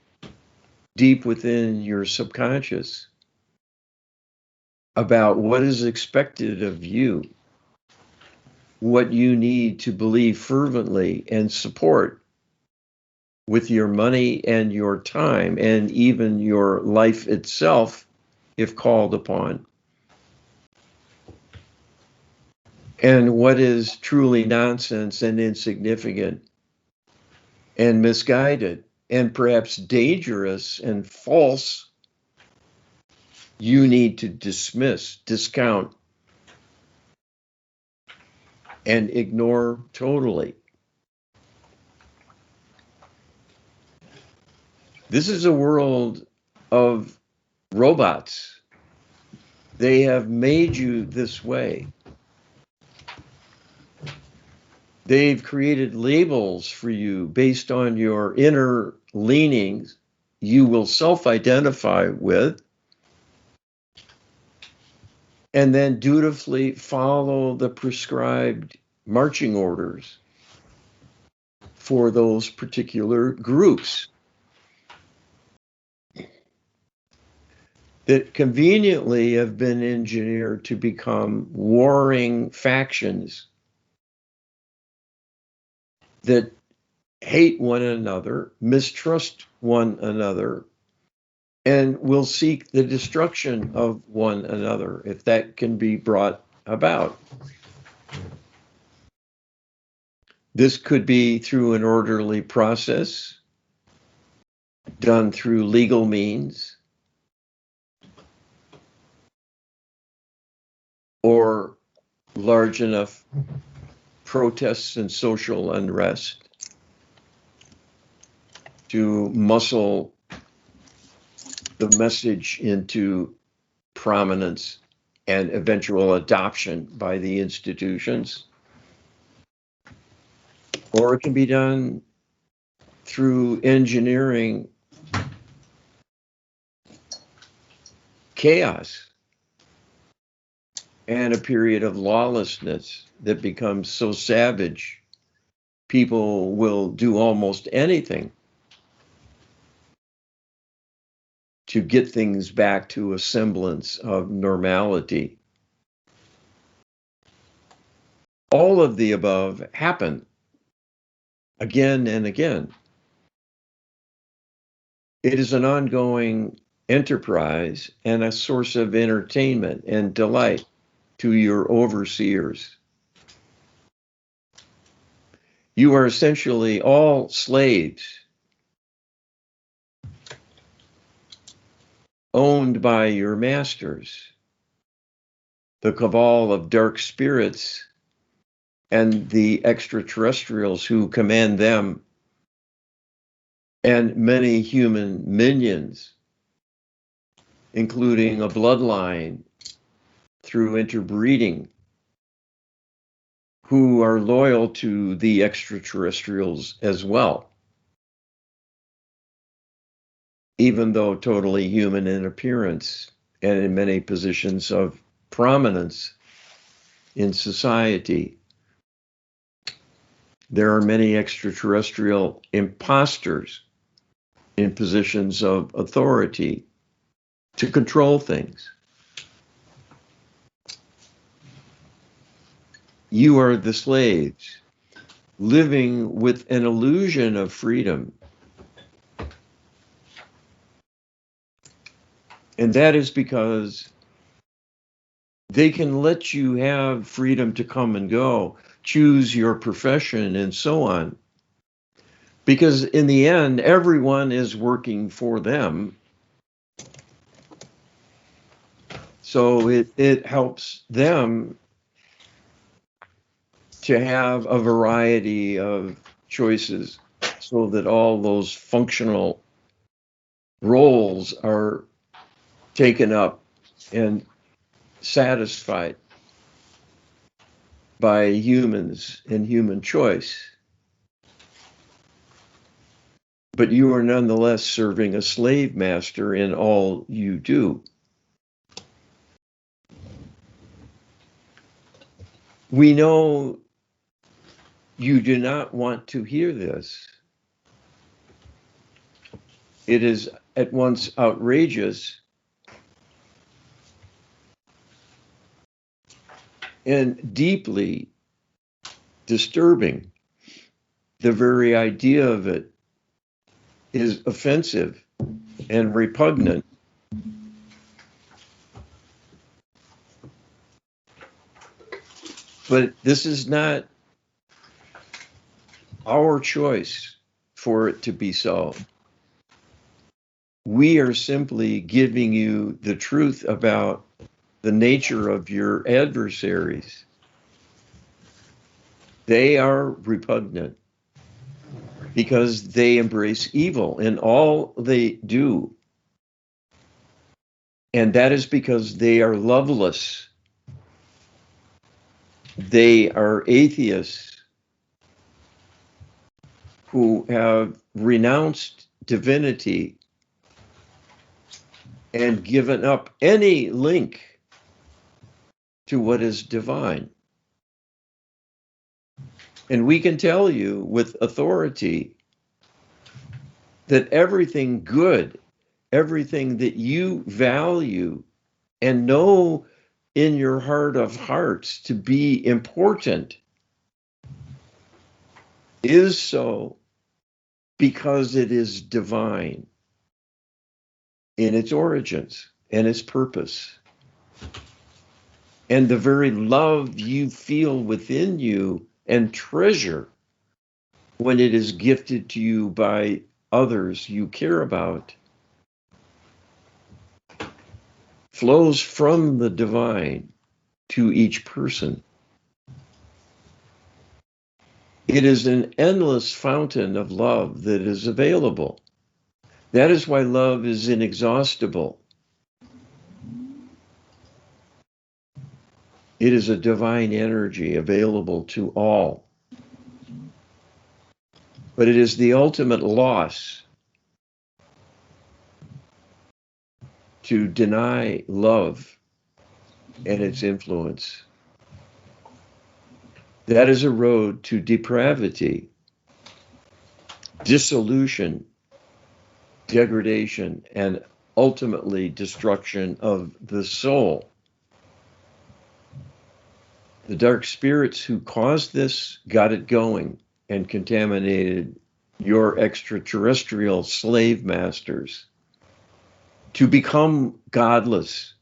deep within your subconscious, about what is expected of you, what you need to believe fervently and support with your money and your time and even your life itself, if called upon. And what is truly nonsense and insignificant and misguided and perhaps dangerous and false, you need to dismiss, discount, and ignore totally. This is a world of robots. They have made you this way. They've created labels for you based on your inner leanings you will self-identify with, and then dutifully follow the prescribed marching orders for those particular groups that conveniently have been engineered to become warring factions that hate one another, mistrust one another, and will seek the destruction of one another if that can be brought about. This could be through an orderly process, done through legal means, or large enough protests and social unrest to muscle the message into prominence and eventual adoption by the institutions. Or it can be done through engineering chaos and a period of lawlessness that becomes so savage, people will do almost anything to get things back to a semblance of normality. All of the above happen again and again. It is an ongoing enterprise and a source of entertainment and delight to your overseers. You are essentially all slaves, owned by your masters, the cabal of dark spirits and the extraterrestrials who command them, and many human minions, including a bloodline through interbreeding, who are loyal to the extraterrestrials as well, even though totally human in appearance and in many positions of prominence in society. There are many extraterrestrial imposters in positions of authority to control things. You are the slaves, living with an illusion of freedom. And that is because they can let you have freedom to come and go, choose your profession, and so on. Because in the end, everyone is working for them. So it helps them to have a variety of choices so that all those functional roles are taken up and satisfied by humans and human choice. But you are nonetheless serving a slave master in all you do. We know you do not want to hear this. It is at once outrageous and deeply disturbing. The very idea of it is offensive and repugnant. But this is not our choice for it to be so. We are simply giving you the truth about the nature of your adversaries. They are repugnant because they embrace evil in all they do. And that is because they are loveless. They are atheists who have renounced divinity and given up any link to what is divine. And we can tell you with authority that everything good, everything that you value and know in your heart of hearts to be important is so because it is divine in its origins and its purpose. And the very love you feel within you and treasure when it is gifted to you by others you care about flows from the divine to each person. It is an endless fountain of love that is available. That is why love is inexhaustible. It is a divine energy available to all. But it is the ultimate loss to deny love and its influence. That is a road to depravity, dissolution, degradation, and ultimately destruction of the soul. The dark spirits who caused this got it going and contaminated your extraterrestrial slave masters to become godless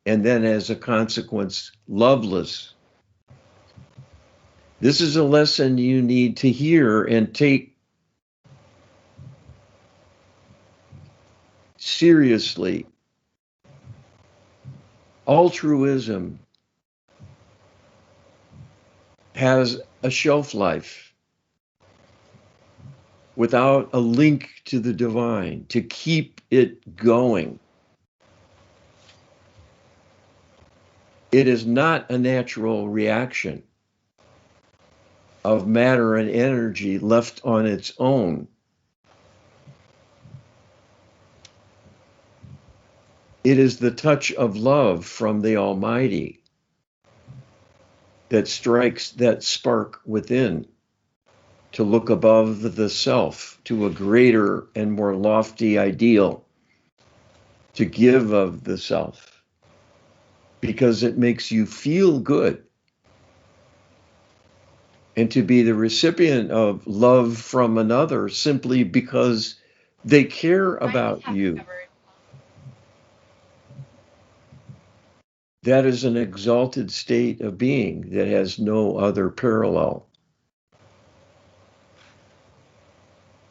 and then, as a consequence, loveless. This is a lesson you need to hear and take seriously. Altruism has a shelf life without a link to the divine to keep it going. It is not a natural reaction of matter and energy left on its own. It is the touch of love from the Almighty that strikes that spark within to look above the self to a greater and more lofty ideal, to give of the self, because it makes you feel good. and to be the recipient of love from another simply because they care about you. That is an exalted state of being that has no other parallel.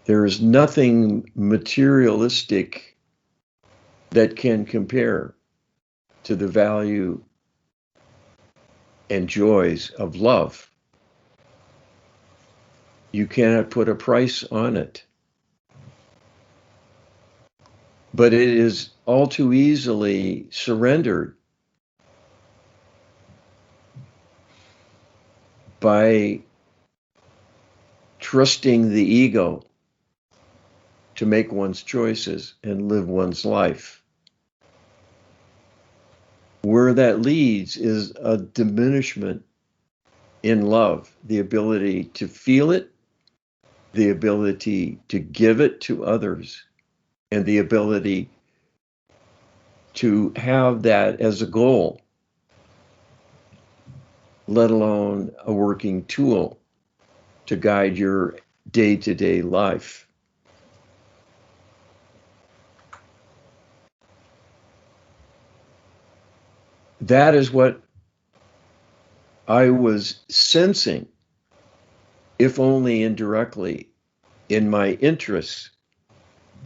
There is nothing materialistic that can compare to the value and joys of love. You cannot put a price on it. But it is all too easily surrendered by trusting the ego to make one's choices and live one's life. Where that leads is a diminishment in love, the ability to feel it, the ability to give it to others, and the ability to have that as a goal, let alone a working tool to guide your day-to-day life. That is what I was sensing, if only indirectly, in my interests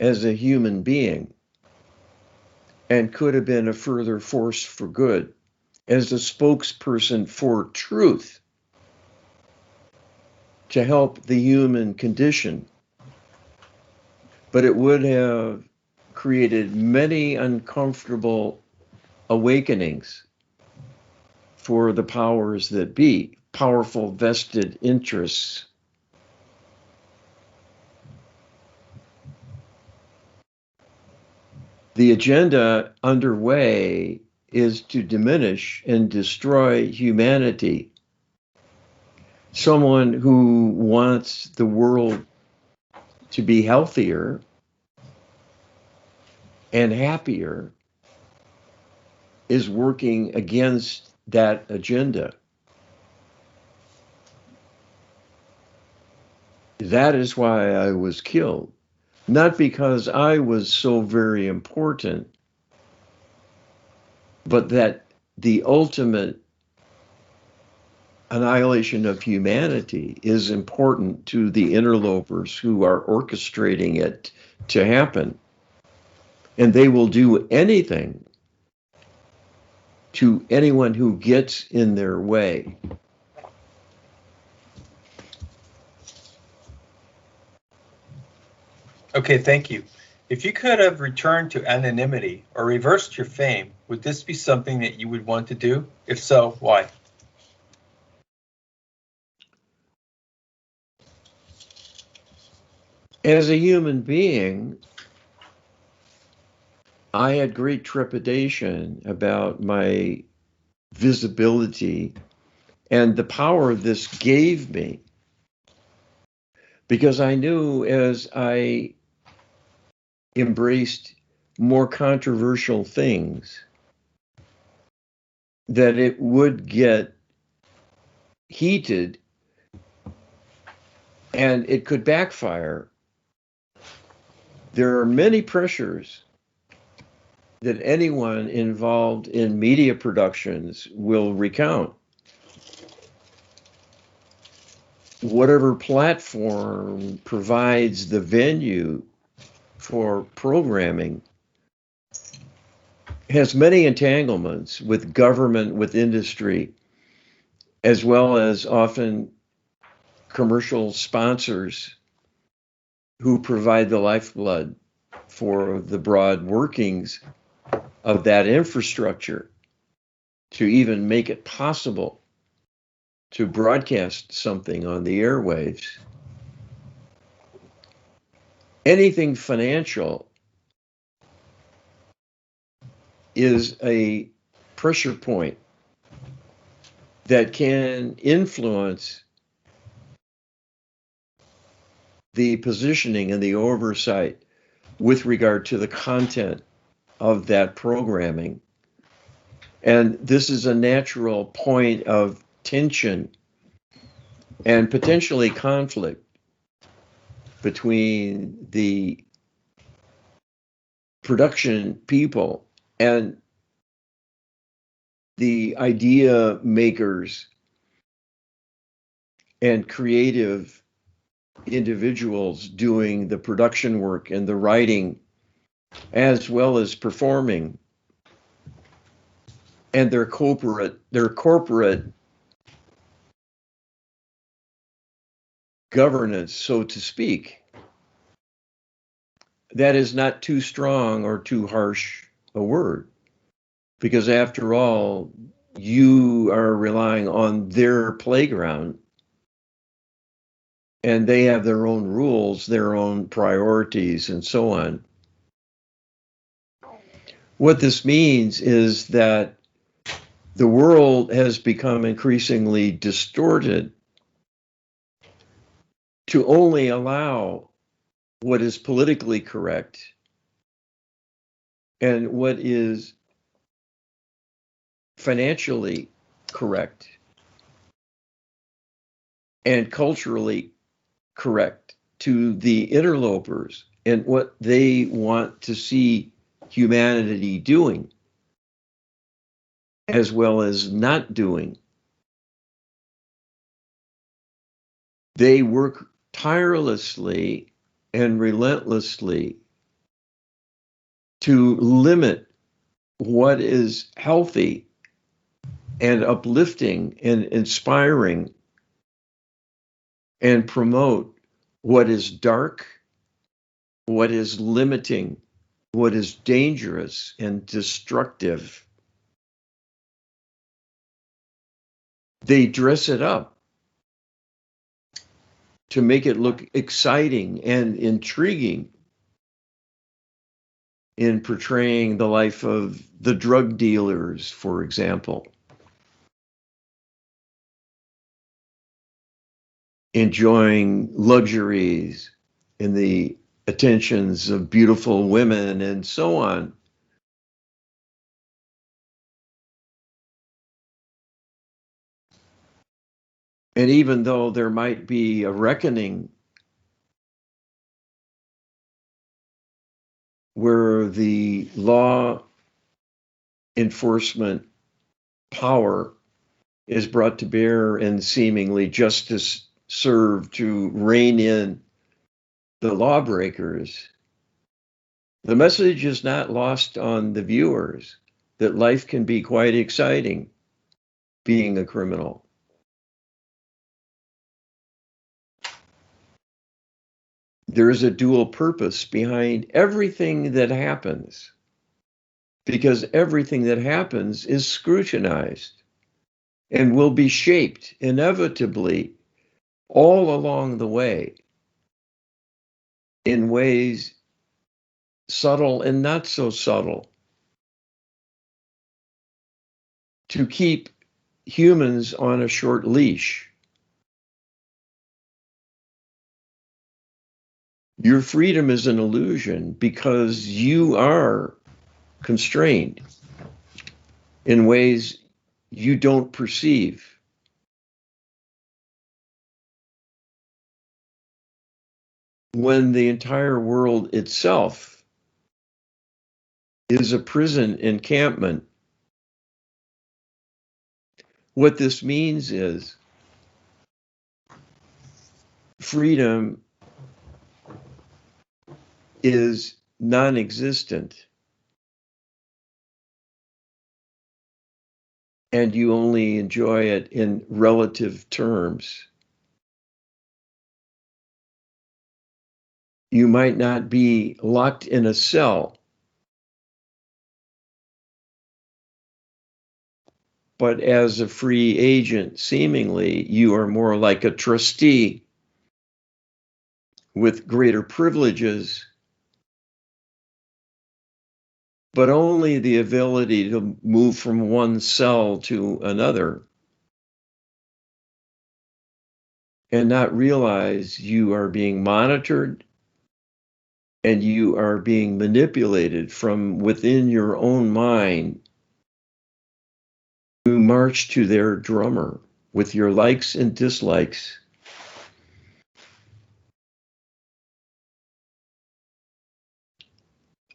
as a human being, and could have been a further force for good as a spokesperson for truth to help the human condition. But it would have created many uncomfortable awakenings for the powers that be, powerful vested interests. The agenda underway is to diminish and destroy humanity. Someone who wants the world to be healthier and happier is working against that agenda. That is why I was killed. Not because I was so very important, but that the ultimate annihilation of humanity is important to the interlopers who are orchestrating it to happen. And they will do anything to anyone who gets in their way. Okay, thank you. If you could have returned to anonymity or reversed your fame, would this be something that you would want to do? If so, why? As a human being, I had great trepidation about my visibility and the power this gave me, because I knew as I embraced more controversial things that it would get heated and it could backfire. There are many pressures that anyone involved in media productions will recount. Whatever platform provides the venue for programming has many entanglements with government, with industry, as well as often commercial sponsors who provide the lifeblood for the broad workings of that infrastructure to even make it possible to broadcast something on the airwaves. Anything financial is a pressure point that can influence the positioning and the oversight with regard to the content of that programming. And this is a natural point of tension and potentially conflict between the production people and the idea makers and creative individuals doing the production work and the writing, as well as performing, and their corporate governance, so to speak. That is not too strong or too harsh a word, because after all, you are relying on their playground, and they have their own rules, their own priorities, and so on. What this means is that the world has become increasingly distorted to only allow what is politically correct and what is financially correct and culturally correct to the interlopers and what they want to see humanity doing, as well as not doing. They work tirelessly and relentlessly to limit what is healthy and uplifting and inspiring, and promote what is dark, what is limiting, what is dangerous and destructive. They dress it up to make it look exciting and intriguing in portraying the life of the drug dealers, for example. Enjoying luxuries and the attentions of beautiful women and so on. And even though there might be a reckoning where the law enforcement power is brought to bear and seemingly justice served to rein in the lawbreakers, the message is not lost on the viewers that life can be quite exciting being a criminal. There is a dual purpose behind everything that happens, because everything that happens is scrutinized and will be shaped inevitably all along the way in ways subtle and not so subtle, to keep humans on a short leash. Your freedom is an illusion because you are constrained in ways you don't perceive. When the entire world itself is a prison encampment, what this means is freedom is non-existent, and you only enjoy it in relative terms. You might not be locked in a cell, but as a free agent, seemingly, you are more like a trustee with greater privileges, but only the ability to move from one cell to another and not realize you are being monitored and you are being manipulated from within your own mind to march to their drummer with your likes and dislikes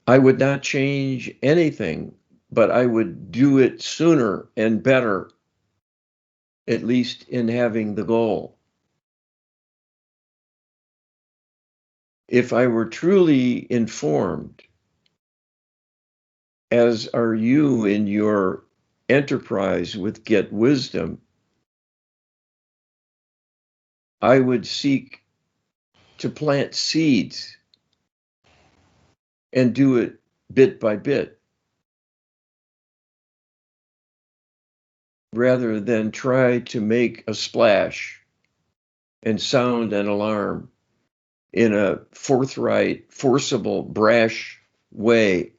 I would not change anything, but I would do it sooner and better, at least in having the goal. If I were truly informed, as are you in your enterprise with GetWisdom, I would seek to plant seeds and do it bit by bit, rather than try to make a splash and sound an alarm in a forthright, forcible, brash way,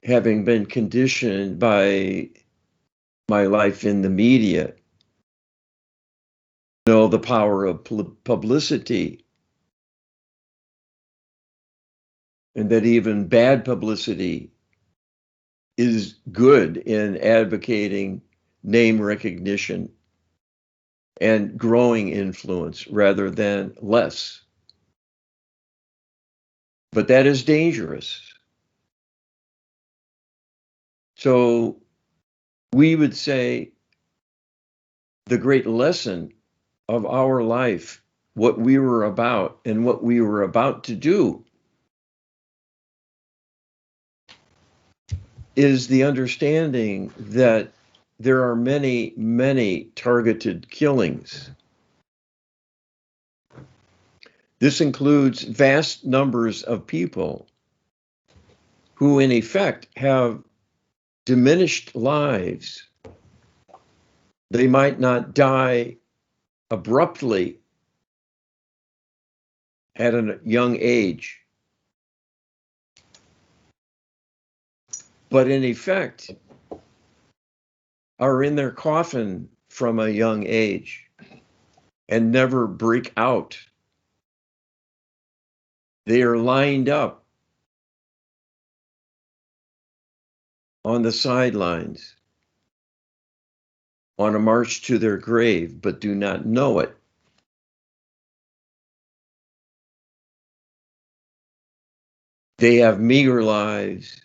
having been conditioned by my life in the media. Know the power of publicity, and that even bad publicity is good in advocating name recognition and growing influence rather than less. But that is dangerous. So we would say the great lesson of our life, what we were about and what we were about to do, is the understanding that there are many, many targeted killings. This includes vast numbers of people who, in effect, have diminished lives. They might not die abruptly at a young age, but in effect are in their coffin from a young age and never break out. They are lined up on the sidelines on a march to their grave, but do not know it. They have meager lives,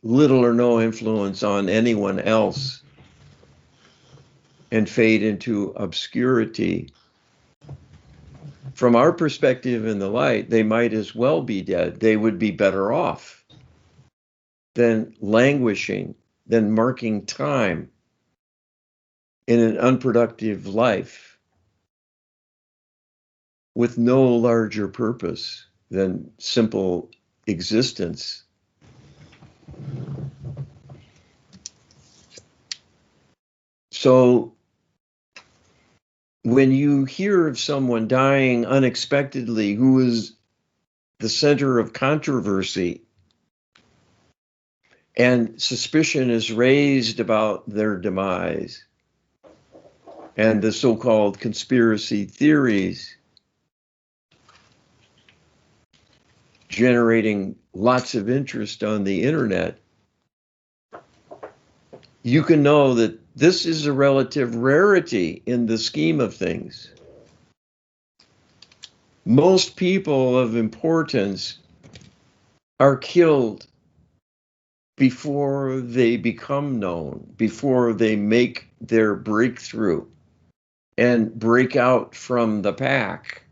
little or no influence on anyone else, and fade into obscurity. From our perspective in the light, they might as well be dead. They would be better off than languishing, than marking time in an unproductive life with no larger purpose than simple existence. So when you hear of someone dying unexpectedly who is the center of controversy and suspicion is raised about their demise and the so-called conspiracy theories generating lots of interest on the internet, you can know that this is a relative rarity in the scheme of things. Most people of importance are killed before they become known, before they make their breakthrough and break out from the pack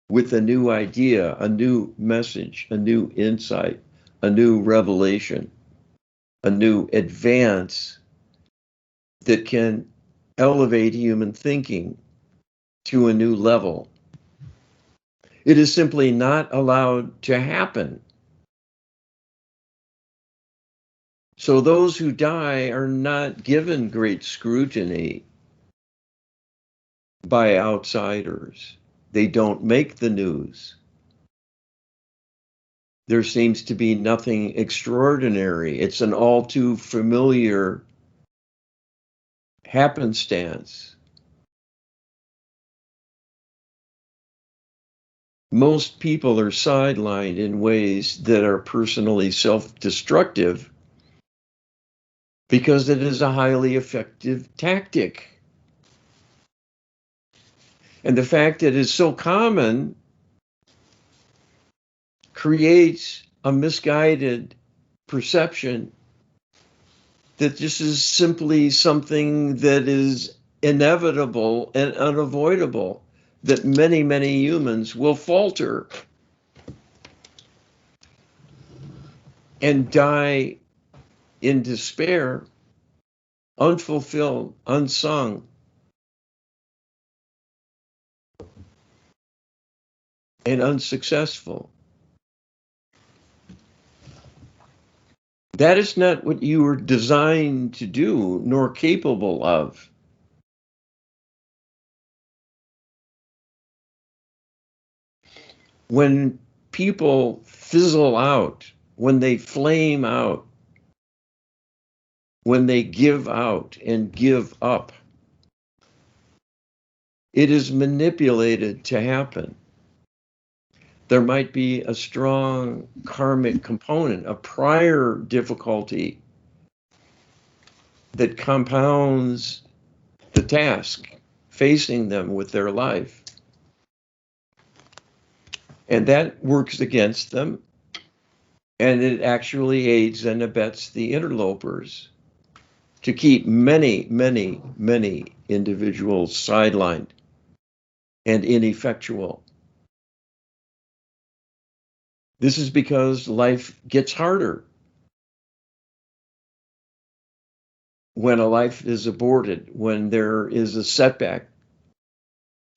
with a new idea, a new message, a new insight, a new revelation, a new advance that can elevate human thinking to a new level. It is simply not allowed to happen. So those who die are not given great scrutiny by outsiders. They don't make the news. There seems to be nothing extraordinary. It's an all too familiar happenstance. Most people are sidelined in ways that are personally self-destructive because it is a highly effective tactic. And the fact that it's so common creates a misguided perception that this is simply something that is inevitable and unavoidable, that many, many humans will falter and die in despair, unfulfilled, unsung. And unsuccessful. That is not what you were designed to do, nor capable of. When people fizzle out, when they flame out, when they give out and give up, it is manipulated to happen. There might be a strong karmic component, a prior difficulty that compounds the task facing them with their life. And that works against them, and it actually aids and abets the interlopers to keep many, many, many individuals sidelined and ineffectual. This is because life gets harder. When a life is aborted, when there is a setback,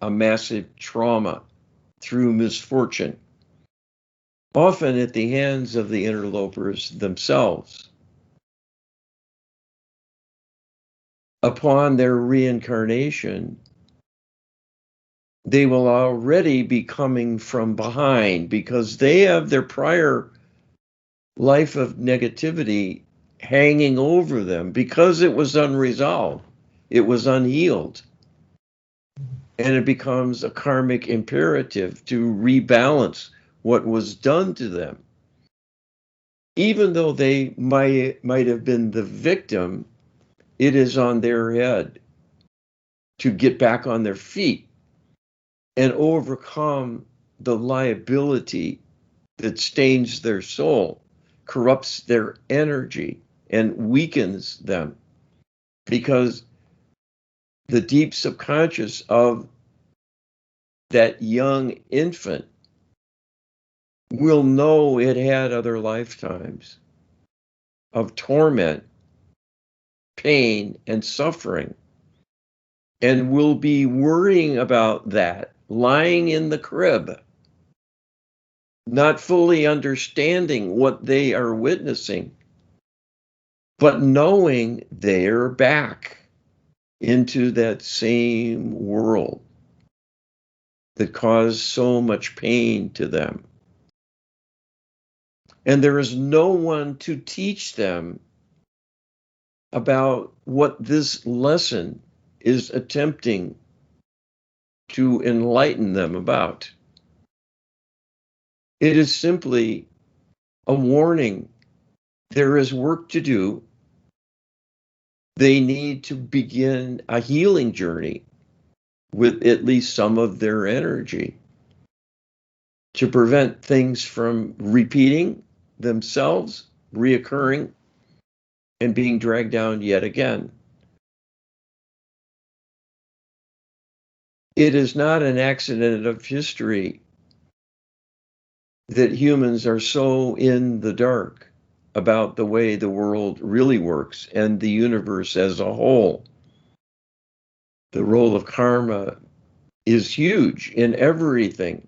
a massive trauma through misfortune, often at the hands of the interlopers themselves. Upon their reincarnation, they will already be coming from behind because they have their prior life of negativity hanging over them because it was unresolved, it was unhealed. And it becomes a karmic imperative to rebalance what was done to them. Even though they might have been the victim, it is on their head to get back on their feet and overcome the liability that stains their soul, corrupts their energy, and weakens them. Because the deep subconscious of that young infant will know it had other lifetimes of torment, pain, and suffering, and will be worrying about that, lying in the crib, not fully understanding what they are witnessing, but knowing they're back into that same world that caused so much pain to them. And there is no one to teach them about what this lesson is attempting to enlighten them about. It is simply a warning. There is work to do. They need to begin a healing journey with at least some of their energy to prevent things from repeating themselves, reoccurring, and being dragged down yet again. It is not an accident of history that humans are so in the dark about the way the world really works and the universe as a whole. The role of karma is huge in everything.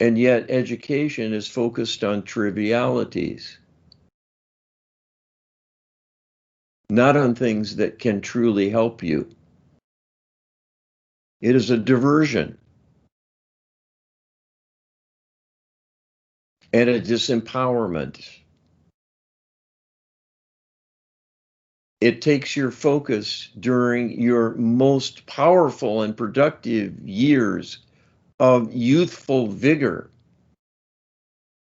And yet education is focused on trivialities, not on things that can truly help you. It is a diversion and a disempowerment. It takes your focus during your most powerful and productive years of youthful vigor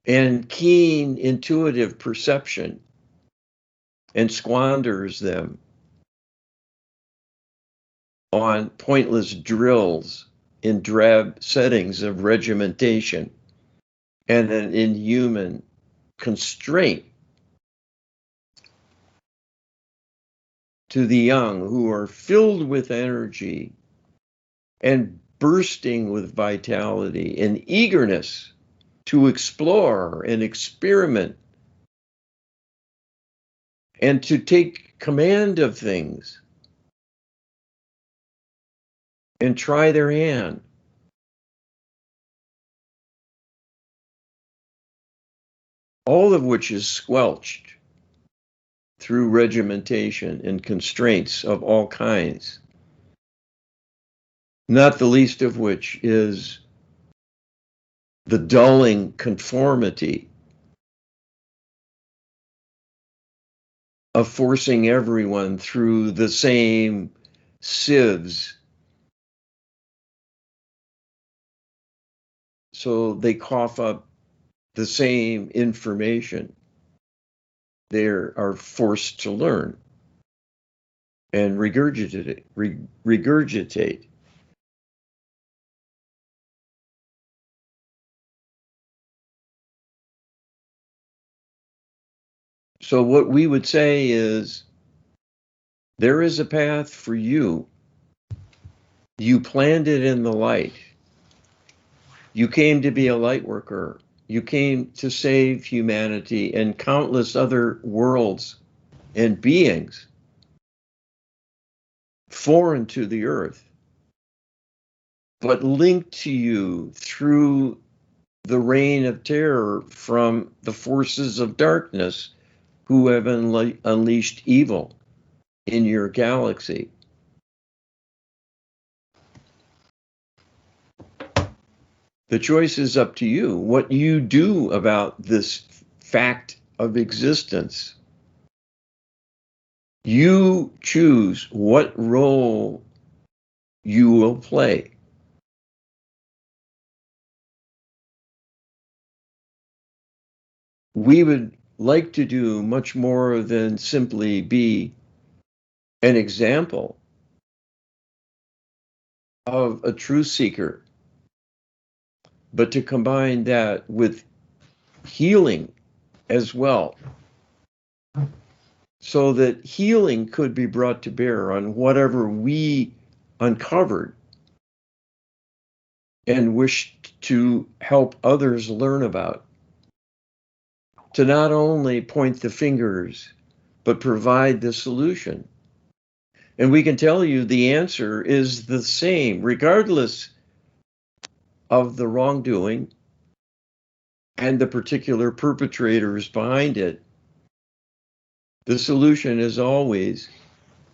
and keen intuitive perception and squanders them on pointless drills in drab settings of regimentation and an inhuman constraint to the young who are filled with energy and bursting with vitality and eagerness to explore and experiment and to take command of things and try their hand. All of which is squelched through regimentation and constraints of all kinds, not the least of which is the dulling conformity of forcing everyone through the same sieves so they cough up the same information they are forced to learn and regurgitate. So what we would say is, there is a path for you. You planned it in the light. You came to be a light worker. You came to save humanity and countless other worlds and beings foreign to the earth, but linked to you through the reign of terror from the forces of darkness who have unleashed evil in your galaxy. The choice is up to you, what you do about this fact of existence. You choose what role you will play. We would like to do much more than simply be an example of a truth seeker, but to combine that with healing as well, so that healing could be brought to bear on whatever we uncovered and wished to help others learn about. To not only point the fingers, but provide the solution. And we can tell you the answer is the same, regardless of the wrongdoing and the particular perpetrators behind it. The solution is always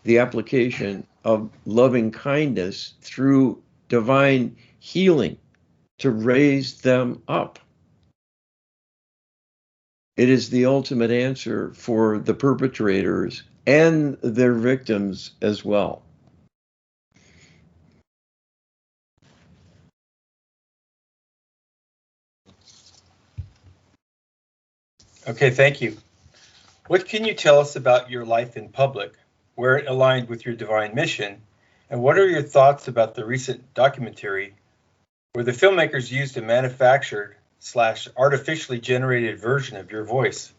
the application of loving kindness through divine healing to raise them up. It is the ultimate answer for the perpetrators and their victims as well. Okay, thank you. What can you tell us about your life in public, where it aligned with your divine mission, and what are your thoughts about the recent documentary where the filmmakers used a manufactured / artificially generated version of your voice?